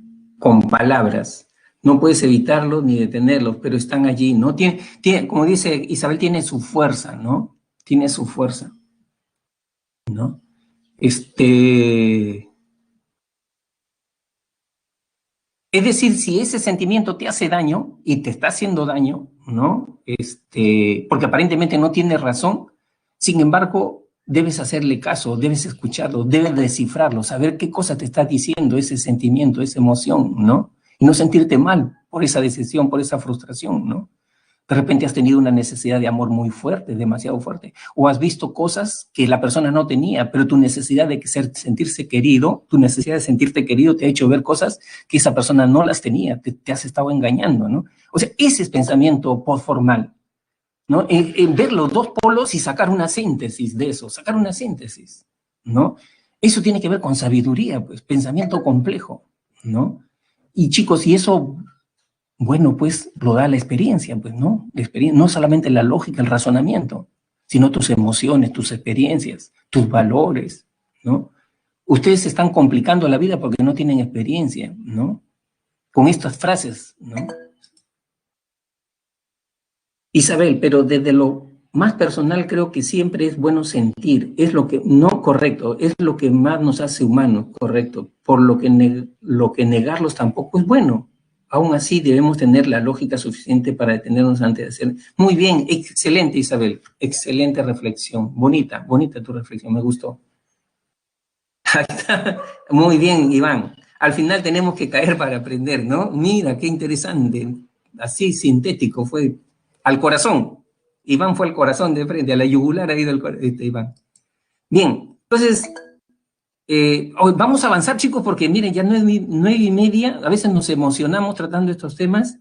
palabras. No puedes evitarlos ni detenerlos, pero están allí, ¿no? Como dice Isabel, tiene su fuerza, ¿no? Tiene su fuerza, ¿no? Es decir, si ese sentimiento te hace daño y te está haciendo daño, ¿no? Porque aparentemente no tiene razón, sin embargo, debes hacerle caso, debes escucharlo, debes descifrarlo, saber qué cosa te está diciendo ese sentimiento, esa emoción, ¿no? Y no sentirte mal por esa decisión, por esa frustración, ¿no? De repente has tenido una necesidad de amor muy fuerte, demasiado fuerte, o has visto cosas que la persona no tenía, pero tu necesidad de sentirse querido, tu necesidad de sentirte querido te ha hecho ver cosas que esa persona no las tenía, te has estado engañando, ¿no? O sea, ese es pensamiento postformal, ¿no? En ver los dos polos y sacar una síntesis de eso, sacar una síntesis, ¿no? Eso tiene que ver con sabiduría, pues, pensamiento complejo, ¿no? Y chicos, y eso, bueno, pues lo da la experiencia, pues, ¿no? La experiencia, no solamente la lógica, el razonamiento, sino tus emociones, tus experiencias, tus valores, ¿no? Ustedes se están complicando la vida porque no tienen experiencia, ¿no? Con estas frases, ¿no? Isabel, pero desde lo más personal creo que siempre es bueno sentir, es lo que, no correcto, es lo que más nos hace humanos, correcto, por lo que negarlos tampoco es bueno. Aún así debemos tener la lógica suficiente para detenernos antes de hacer. Muy bien, excelente Isabel, excelente reflexión, bonita, bonita tu reflexión, me gustó. Muy bien, Iván. Al final tenemos que caer para aprender, ¿no? Mira, qué interesante. Así sintético fue. Al corazón. Iván fue al corazón de frente, a la yugular ha ido Iván. Bien, entonces, vamos a avanzar, chicos, porque miren, ya 9:30, a veces nos emocionamos tratando estos temas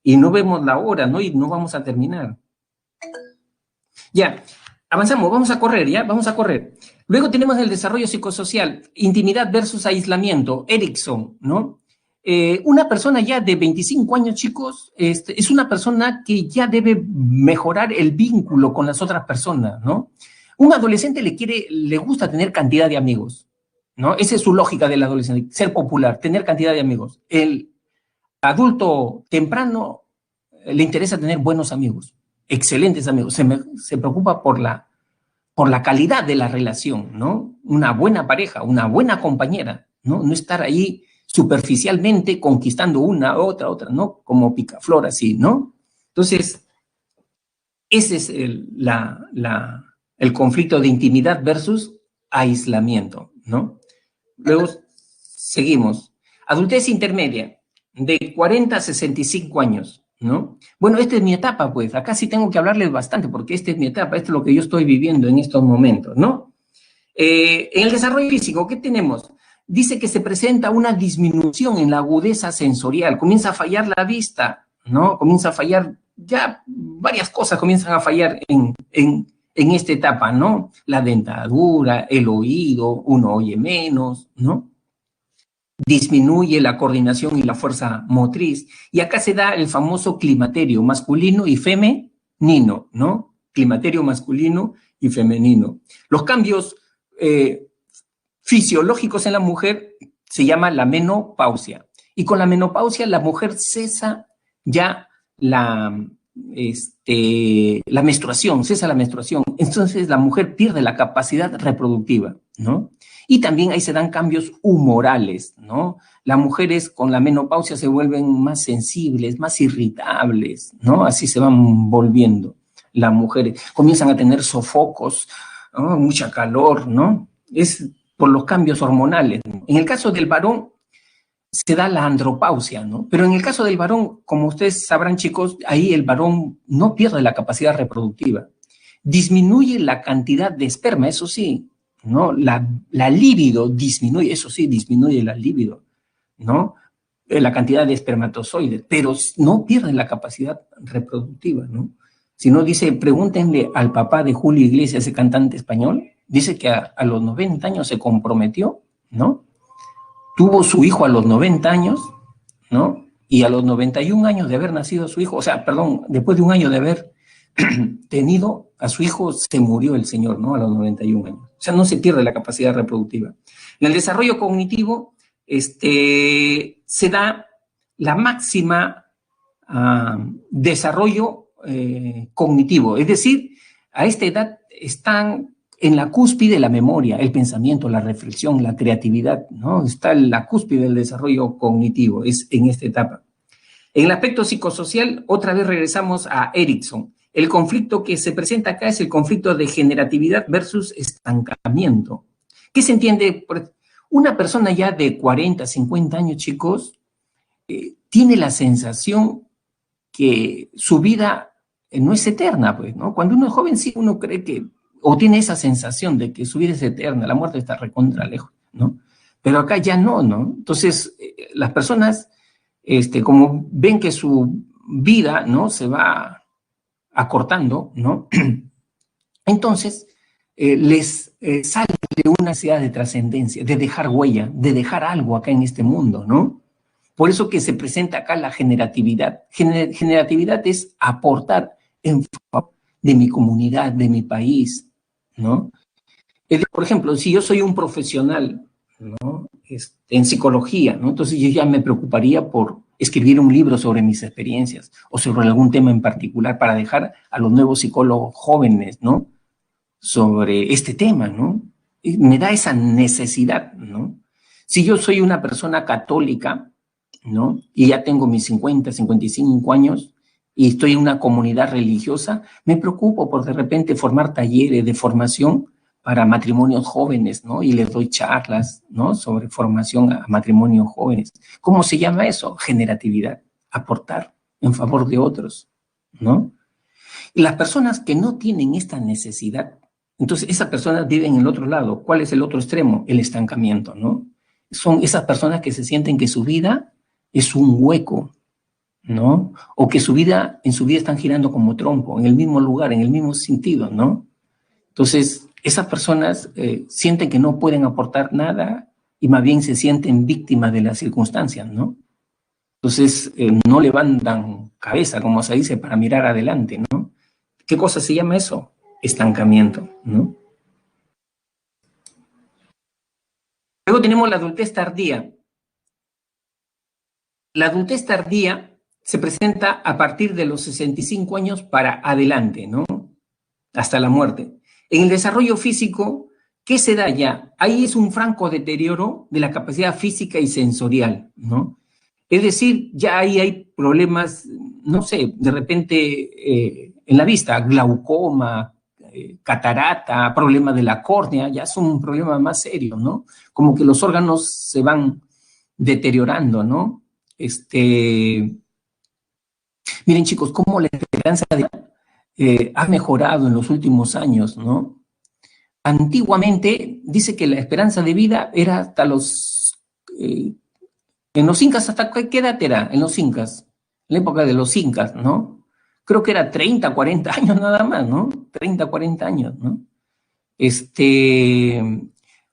y no vemos la hora, ¿no? Y no vamos a terminar. Ya, avanzamos, vamos a correr, ¿ya? Vamos a correr. Luego tenemos el desarrollo psicosocial, intimidad versus aislamiento, Erickson, ¿no? Una persona ya de 25 años, chicos, es una persona que ya debe mejorar el vínculo con las otras personas, ¿no? Un adolescente le gusta tener cantidad de amigos, ¿no? Esa es su lógica del adolescente, ser popular, tener cantidad de amigos. El adulto temprano le interesa tener buenos amigos, excelentes amigos, se preocupa por la calidad de la relación, ¿no? Una buena pareja, una buena compañera, ¿no? No estar ahí superficialmente conquistando una, otra, ¿no? Como picaflor así, ¿no? Entonces, ese es el conflicto de intimidad versus aislamiento, ¿no? Luego seguimos. Adultez intermedia, de 40 a 65 años, ¿no? Bueno, esta es mi etapa, pues. Acá sí tengo que hablarles bastante, porque esta es mi etapa, esto es lo que yo estoy viviendo en estos momentos, ¿no? En el desarrollo físico, ¿qué tenemos? dice que se presenta una disminución en la agudeza sensorial, comienza a fallar la vista, ¿no? Comienza a fallar, ya varias cosas comienzan a fallar en esta etapa, ¿no? La dentadura, el oído, uno oye menos, ¿no? Disminuye la coordinación y la fuerza motriz. Y acá se da el famoso climaterio masculino y femenino, ¿no? Climaterio masculino y femenino. Los cambios fisiológicos en la mujer se llama la menopausia. Y con la menopausia la mujer cesa ya la menstruación, cesa la menstruación. Entonces la mujer pierde la capacidad reproductiva, ¿no? Y también ahí se dan cambios humorales, ¿no? Las mujeres con la menopausia se vuelven más sensibles, más irritables, ¿no? Así se van volviendo. Las mujeres comienzan a tener sofocos, ¿no? Mucha calor, ¿no? Es por los cambios hormonales. En el caso del varón se da la andropausia, ¿no? Pero en el caso del varón, como ustedes sabrán, chicos, ahí el varón no pierde la capacidad reproductiva. Disminuye la cantidad de esperma, eso sí, ¿no? La libido disminuye, eso sí, disminuye la libido, ¿no? La cantidad de espermatozoides, pero no pierde la capacidad reproductiva, ¿no? Si no, dice, pregúntenle al papá de Julio Iglesias, ese cantante español, dice que a los 90 años se comprometió, ¿no? Tuvo su hijo a los 90 años, ¿no? Y a los 91 años de haber nacido su hijo, o sea, perdón, después de un año de haber tenido a su hijo, se murió el señor, ¿no? A los 91 años. O sea, no se pierde la capacidad reproductiva. En el desarrollo cognitivo, se da la máxima desarrollo cognitivo. Es decir, a esta edad están en la cúspide de la memoria, el pensamiento, la reflexión, la creatividad, ¿no? Está en la cúspide del desarrollo cognitivo, es en esta etapa. En el aspecto psicosocial, otra vez regresamos a Erikson. El conflicto que se presenta acá es el conflicto de generatividad versus estancamiento. ¿Qué se entiende? Una persona ya de 40, 50 años, chicos, tiene la sensación que su vida no es eterna, pues, ¿no? Cuando uno es joven, sí, uno cree que, o tiene esa sensación de que su vida es eterna, la muerte está recontra lejos, ¿no? Pero acá ya no, ¿no? Entonces, las personas, como ven que su vida, ¿no? Se va acortando, ¿no? Entonces, les sale una necesidad de trascendencia, de dejar huella, de dejar algo acá en este mundo, ¿no? Por eso que se presenta acá la generatividad. Generatividad es aportar en favor de mi comunidad, de mi país, ¿no? Por ejemplo, si yo soy un profesional, ¿no? En psicología, ¿no? Entonces yo ya me preocuparía por escribir un libro sobre mis experiencias o sobre algún tema en particular para dejar a los nuevos psicólogos jóvenes, ¿no? Sobre este tema, ¿no? Y me da esa necesidad, ¿no? Si yo soy una persona católica, ¿no? Y ya tengo mis 50, 55 años y estoy en una comunidad religiosa, me preocupo por de repente formar talleres de formación para matrimonios jóvenes, ¿no? Y les doy charlas, ¿no? Sobre formación a matrimonios jóvenes. ¿Cómo se llama eso? Generatividad, aportar en favor de otros, ¿no? Y las personas que no tienen esta necesidad, entonces esas personas viven en el otro lado. ¿Cuál es el otro extremo? El estancamiento, ¿no? Son esas personas que se sienten que su vida es un hueco, ¿no? O que en su vida están girando como trompo, en el mismo lugar, en el mismo sentido, ¿no? Entonces, esas personas sienten que no pueden aportar nada y más bien se sienten víctimas de las circunstancias, ¿no? Entonces, no levantan cabeza, como se dice, para mirar adelante, ¿no? ¿Qué cosa se llama eso? Estancamiento, ¿no? Luego tenemos la adultez tardía. La adultez tardía se presenta a partir de los 65 años para adelante, ¿no? Hasta la muerte. En el desarrollo físico, ¿qué se da ya? Ahí es un franco deterioro de la capacidad física y sensorial, ¿no? Es decir, ya ahí hay problemas, no sé, de repente en la vista, glaucoma, catarata, problema de la córnea, ya son un problema más serio, ¿no? Como que los órganos se van deteriorando, ¿no? Miren, chicos, cómo la esperanza de vida ha mejorado en los últimos años, ¿no? Antiguamente dice que la esperanza de vida era hasta los en los incas, ¿hasta qué edad era? En los incas, en la época de los incas, ¿no? Creo que era 30, 40 años nada más, ¿no? 30, 40 años, ¿no?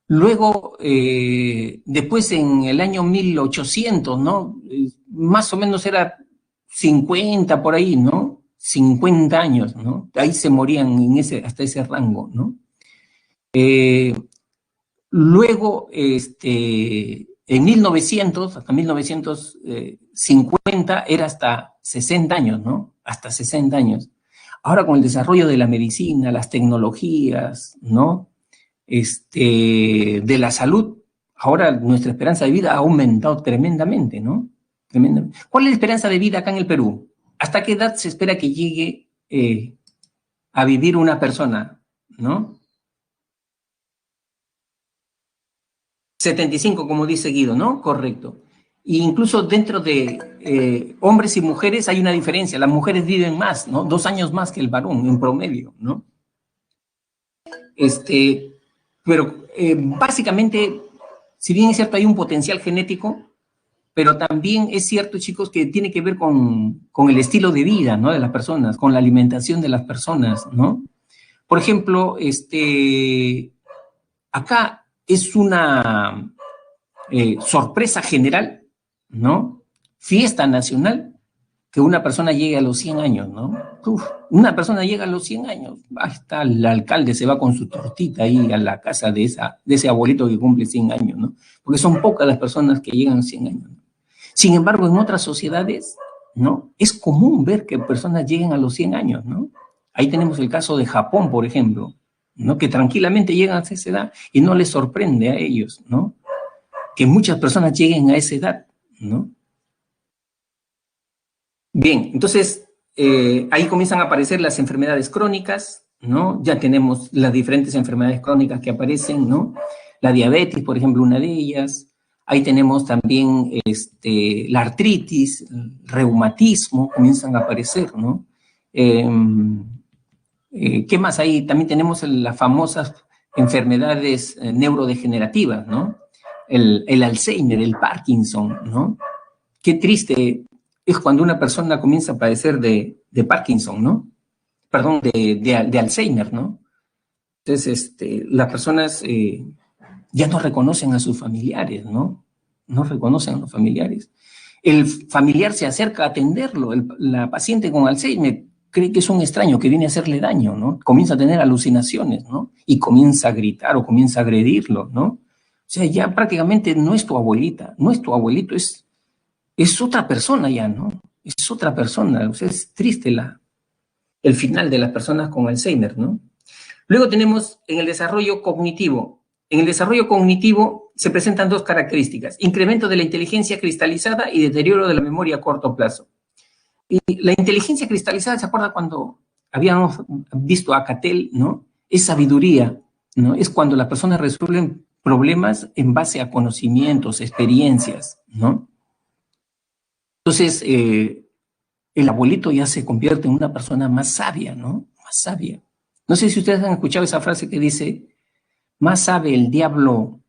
Luego, después en el año 1800, ¿no? Más o menos era 50 por ahí, ¿no? 50 años, ¿no? Ahí se morían hasta ese rango, ¿no? Luego, en 1900, hasta 1950, era hasta 60 años, ¿no? Hasta 60 años. Ahora con el desarrollo de la medicina, las tecnologías, ¿no? De la salud, ahora nuestra esperanza de vida ha aumentado tremendamente, ¿no? Tremendamente. ¿Cuál es la esperanza de vida acá en el Perú? ¿Hasta qué edad se espera que llegue a vivir una persona, ¿no? 75, como dice Guido, ¿no? Correcto. E incluso dentro de hombres y mujeres hay una diferencia. Las mujeres viven más, ¿no? 2 años más que el varón en promedio, ¿no? Pero básicamente, si bien es cierto, hay un potencial genético, pero también es cierto, chicos, que tiene que ver con el estilo de vida, ¿no? De las personas, con la alimentación de las personas, ¿no? Por ejemplo, acá es una sorpresa general, ¿no? Fiesta nacional, que una persona llegue a los 100 años, ¿no? Uf, una persona llega a los 100 años, ahí está, el alcalde se va con su tortita ahí a la casa de ese abuelito que cumple 100 años, ¿no? Porque son pocas las personas que llegan a 100 años, ¿no? Sin embargo, en otras sociedades, ¿no? Es común ver que personas lleguen a los 100 años, ¿no? Ahí tenemos el caso de Japón, por ejemplo, ¿no? Que tranquilamente llegan a esa edad y no les sorprende a ellos, ¿no? Que muchas personas lleguen a esa edad, ¿no? Bien, entonces ahí comienzan a aparecer las enfermedades crónicas, ¿no? Ya tenemos las diferentes enfermedades crónicas que aparecen, ¿no? La diabetes, por ejemplo, una de ellas. Ahí tenemos también la artritis, el reumatismo, comienzan a aparecer, ¿no? ¿Qué más hay? También tenemos las famosas enfermedades neurodegenerativas, ¿no? El Alzheimer, el Parkinson, ¿no? Qué triste es cuando una persona comienza a padecer de Parkinson, ¿no? Perdón, de Alzheimer, ¿no? Entonces, las personas ya no reconocen a sus familiares, ¿no? No reconocen a los familiares. El familiar se acerca a atenderlo, la paciente con Alzheimer cree que es un extraño que viene a hacerle daño, ¿no? Comienza a tener alucinaciones, ¿no? Y comienza a gritar o comienza a agredirlo, ¿no? O sea, ya prácticamente no es tu abuelita, no es tu abuelito, es otra persona ya, ¿no? Es otra persona. O sea, es triste el final de las personas con Alzheimer, ¿no? Luego tenemos en el desarrollo cognitivo. En el desarrollo cognitivo se presentan 2 características: incremento de la inteligencia cristalizada y deterioro de la memoria a corto plazo. Y la inteligencia cristalizada, ¿se acuerda cuando habíamos visto a Cattell, ¿no? Es sabiduría, ¿no? Es cuando las personas resuelven problemas en base a conocimientos, experiencias, ¿no? Entonces, el abuelito ya se convierte en una persona más sabia, ¿no? Más sabia. No sé si ustedes han escuchado esa frase que dice: más sabe el diablo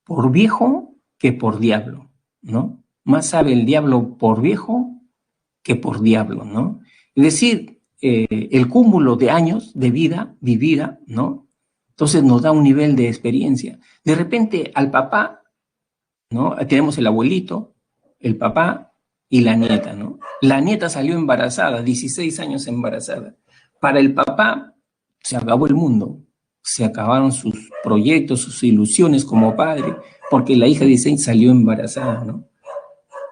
por viejo que por diablo, ¿no? Más sabe el diablo por viejo que por diablo, ¿no? Es decir, el cúmulo de años de vida vivida, ¿no? Entonces nos da un nivel de experiencia. De repente al papá, ¿no? Tenemos el abuelito, el papá y la nieta, ¿no? La nieta salió embarazada, 16 años embarazada. Para el papá se acabó el mundo, se acabaron sus proyectos, sus ilusiones como padre, porque la hija de 16 salió embarazada, ¿no?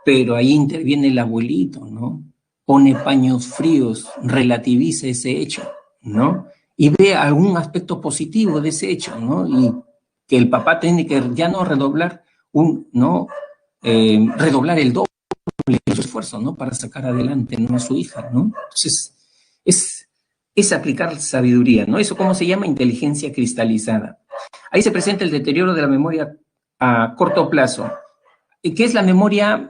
Pero ahí interviene el abuelito, ¿no? Pone paños fríos, relativiza ese hecho, ¿no? Y ve algún aspecto positivo de ese hecho, ¿no? Y que el papá tiene que ya no redoblar, ¿no? Redoblar el doble de su esfuerzo, ¿no? Para sacar adelante, ¿no? A su hija, ¿no? Entonces, es aplicar sabiduría, ¿no? Eso, ¿cómo se llama? Inteligencia cristalizada. Ahí se presenta el deterioro de la memoria a corto plazo. ¿Qué es la memoria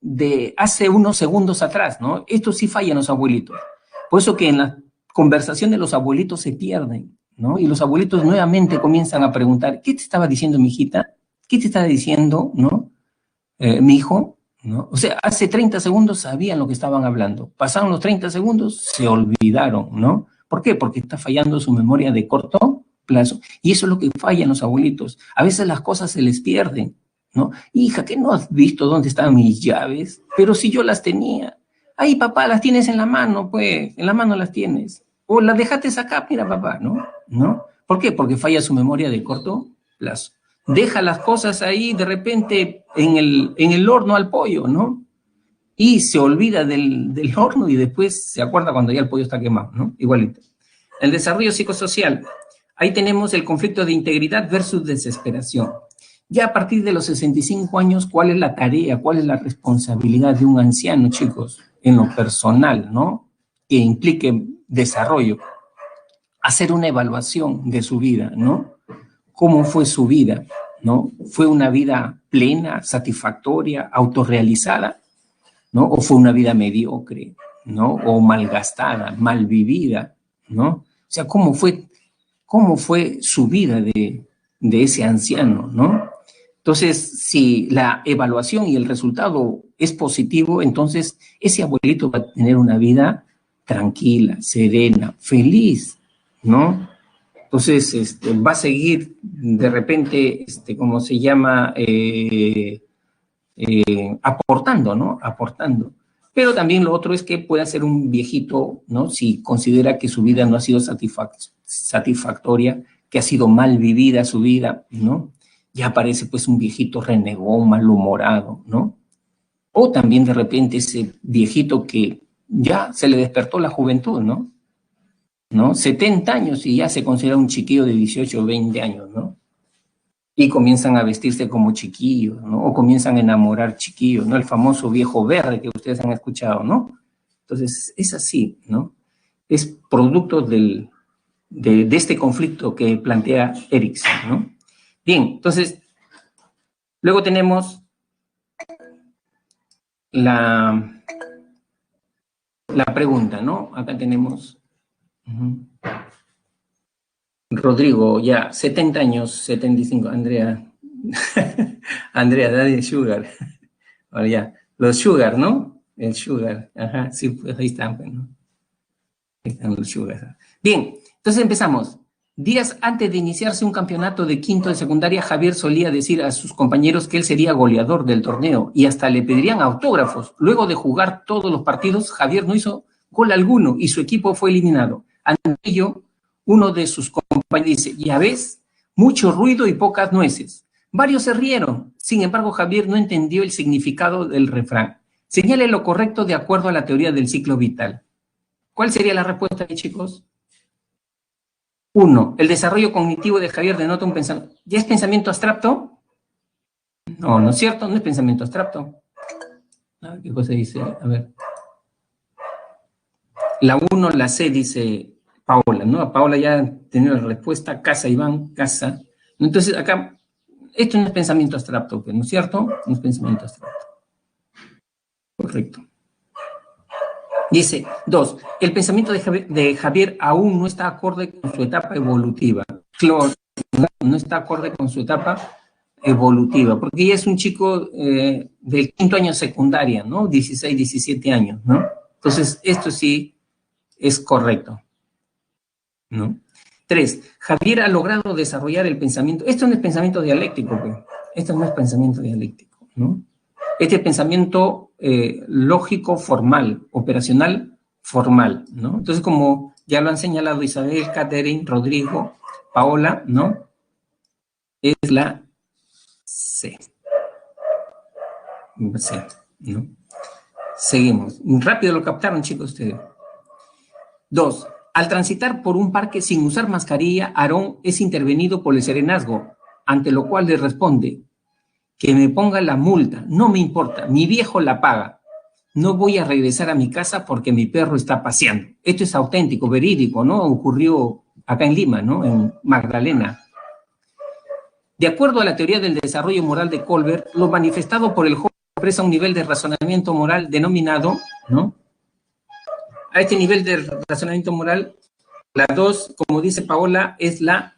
de hace unos segundos atrás, ¿no? Esto sí falla en los abuelitos. Por eso que en la conversación de los abuelitos se pierden, ¿no? Y los abuelitos nuevamente comienzan a preguntar: ¿qué te estaba diciendo mi hijita? ¿Qué te está diciendo, no? Mi hijo, ¿no? O sea, hace 30 segundos sabían lo que estaban hablando. Pasaron los 30 segundos, se olvidaron, ¿no? ¿Por qué? Porque está fallando su memoria de corto plazo. Y eso es lo que fallan los abuelitos. A veces las cosas se les pierden, ¿no? Hija, ¿qué no has visto dónde están mis llaves? Pero si yo las tenía. Ay, papá, las tienes en la mano, pues, en la mano las tienes. O las dejaste acá, mira, papá, ¿no? ¿No? ¿Por qué? Porque falla su memoria de corto plazo. Deja las cosas ahí de repente en el horno al pollo, ¿no? Y se olvida del horno y después se acuerda cuando ya el pollo está quemado, ¿no? Igualito. El desarrollo psicosocial. Ahí tenemos el conflicto de integridad versus desesperación. Ya a partir de los 65 años, ¿cuál es la tarea, cuál es la responsabilidad de un anciano, chicos? En lo personal, ¿no? Que implique desarrollo. Hacer una evaluación de su vida, ¿no? ¿Cómo fue su vida? ¿No? ¿Fue una vida plena, satisfactoria, autorrealizada? ¿No? ¿O fue una vida mediocre? ¿No? O malgastada, mal vivida, ¿no? O sea, ¿cómo fue su vida de ese anciano, ¿no? Entonces, si la evaluación y el resultado es positivo, entonces ese abuelito va a tener una vida tranquila, serena, feliz, ¿no? Entonces, va a seguir de repente, ¿cómo se llama? Aportando, ¿no? Aportando. Pero también lo otro es que puede ser un viejito, ¿no? Si considera que su vida no ha sido satisfactoria, que ha sido mal vivida su vida, ¿no? Ya aparece pues un viejito renegón, malhumorado, ¿no? O también de repente ese viejito que ya se le despertó la juventud, ¿no? 70 años y ya se considera un chiquillo de 18 o 20 años, ¿no? Y comienzan a vestirse como chiquillos, ¿no? O comienzan a enamorar chiquillos, ¿no? El famoso viejo verde que ustedes han escuchado, ¿no? Entonces, es así, ¿no? Es producto de este conflicto que plantea Erikson, ¿no? Bien, entonces, luego tenemos la pregunta, ¿no? Acá tenemos... Rodrigo, ya, 70 años, 75, Andrea. Andrea, Daddy Sugar. Ahora ya, los Sugar, ¿no? El Sugar, ajá, sí, pues ahí están, bueno. Ahí están los Sugar. Bien, entonces empezamos. Días antes de iniciarse un campeonato de quinto de secundaria, Javier solía decir a sus compañeros que él sería goleador del torneo y hasta le pedirían autógrafos. Luego de jugar todos los partidos, Javier no hizo gol alguno y su equipo fue eliminado. Ante ello, uno de sus compañeros dice, ya ves, mucho ruido y pocas nueces. Varios se rieron. Sin embargo, Javier no entendió el significado del refrán. Señale lo correcto de acuerdo a la teoría del ciclo vital. ¿Cuál sería la respuesta, chicos? 1. El desarrollo cognitivo de Javier denota un pensamiento. ¿Ya es pensamiento abstracto? No, ¿no es cierto? No es pensamiento abstracto. A ver, ¿qué cosa dice? A ver. La 1, la C, dice Paola, ¿no? Paola ya ha tenido la respuesta. Casa, Iván, casa. Entonces, acá, esto no es pensamiento abstracto, ¿no es cierto? No es pensamiento abstracto. Correcto. Dice, 2. El pensamiento de Javier aún no está acorde con su etapa evolutiva. Claro, no está acorde con su etapa evolutiva, porque ella es un chico del quinto año secundaria, ¿no? 16, 17 años, ¿no? Entonces, esto sí es correcto, ¿no? 3. Javier ha logrado desarrollar el pensamiento. Esto no es pensamiento dialéctico, pues. Esto no es pensamiento dialéctico, ¿no? Este pensamiento lógico formal, operacional formal, ¿no? Entonces, como ya lo han señalado Isabel, Catherine, Rodrigo, Paola, ¿no? Es la C. C, ¿no? Seguimos. Rápido lo captaron, chicos, ustedes. 2. Al transitar por un parque sin usar mascarilla, Aarón es intervenido por el serenazgo, ante lo cual le responde, que me ponga la multa, no me importa, mi viejo la paga. No voy a regresar a mi casa porque mi perro está paseando. Esto es auténtico, verídico, ¿no? Ocurrió acá en Lima, ¿no? En Magdalena. De acuerdo a la teoría del desarrollo moral de Colbert, lo manifestado por el joven expresa un nivel de razonamiento moral denominado, ¿no? A este nivel de razonamiento moral, la 2, como dice Paola, es la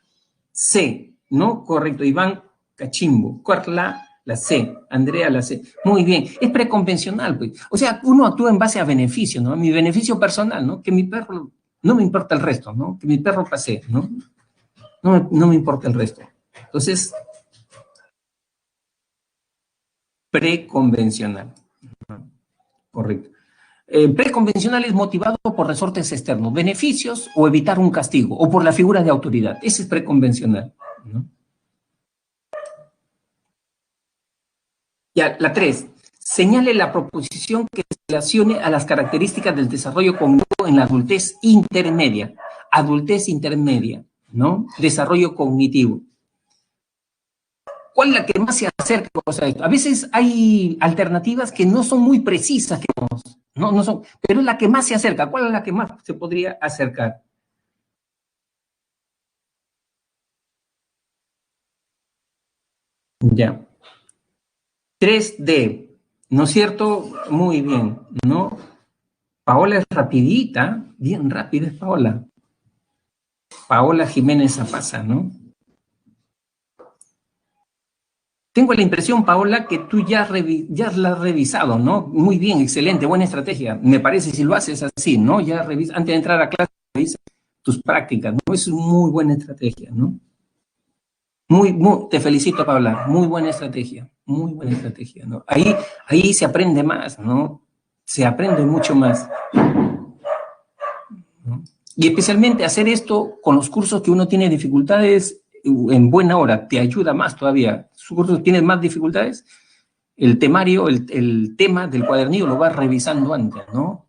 C, ¿no? Correcto, Iván, Cachimbo. Carla, la C. Andrea, la C. Muy bien. Es preconvencional, pues. O sea, uno actúa en base a beneficio, ¿no? Mi beneficio personal, ¿no? Que mi perro, no me importa el resto, ¿no? Que mi perro pase, ¿no? No me importa el resto. Entonces, preconvencional. Correcto. Preconvencional es motivado por resortes externos, beneficios o evitar un castigo, o por la figura de autoridad. Ese es preconvencional, ¿no? Ya, la 3. Señale la proposición que se relacione a las características del desarrollo cognitivo en la adultez intermedia. Adultez intermedia, ¿no? Desarrollo cognitivo. ¿Cuál es la que más se acerca a esto? A veces hay alternativas que no son muy precisas, no son, pero es la que más se acerca. ¿Cuál es la que más se podría acercar? Ya. 3D, ¿no es cierto? Muy bien, ¿no? Paola es rapidita, bien rápida es Paola. Paola Jiménez Zapasa, ¿no? Tengo la impresión, Paola, que tú ya la has revisado, ¿no? Muy bien, excelente, buena estrategia. Me parece si lo haces así, ¿no? Ya revisa, antes de entrar a clase, revisa tus prácticas, ¿no? Es muy buena estrategia, ¿no? Te felicito, Paola, muy buena estrategia, ¿no? Ahí se aprende más, ¿no? Se aprende mucho más, ¿no? Y especialmente hacer esto con los cursos que uno tiene dificultades en buena hora, te ayuda más todavía. Sus cursos tienen más dificultades, el temario, el tema del cuadernillo lo vas revisando antes, ¿no?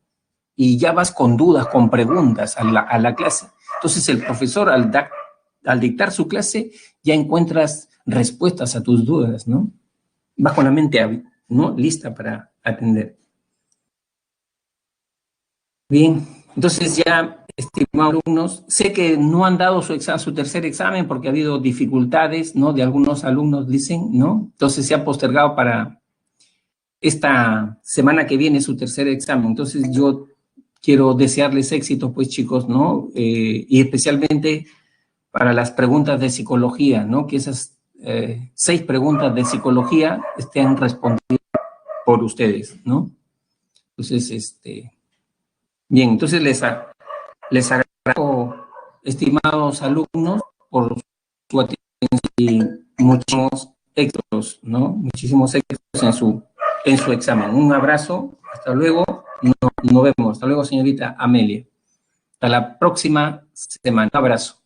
Y ya vas con dudas, con preguntas a la clase. Entonces el profesor al dictar su clase ya encuentras respuestas a tus dudas, ¿no? Vas con la mente hábil, ¿no? Lista para atender. Bien, entonces ya, estimados alumnos, sé que no han dado su tercer examen porque ha habido dificultades, ¿no? De algunos alumnos, dicen, ¿no? Entonces se ha postergado para esta semana que viene su tercer examen. Entonces yo quiero desearles éxito, pues, chicos, ¿no? Y especialmente para las preguntas de psicología, ¿no? Que esas 6 preguntas de psicología estén respondidas por ustedes, ¿no? Entonces, bien, entonces les agradezco, estimados alumnos, por su atención y muchísimos éxitos, ¿no? Muchísimos éxitos en su examen. Un abrazo, hasta luego, nos vemos. Hasta luego, señorita Amelia. Hasta la próxima semana. Un abrazo.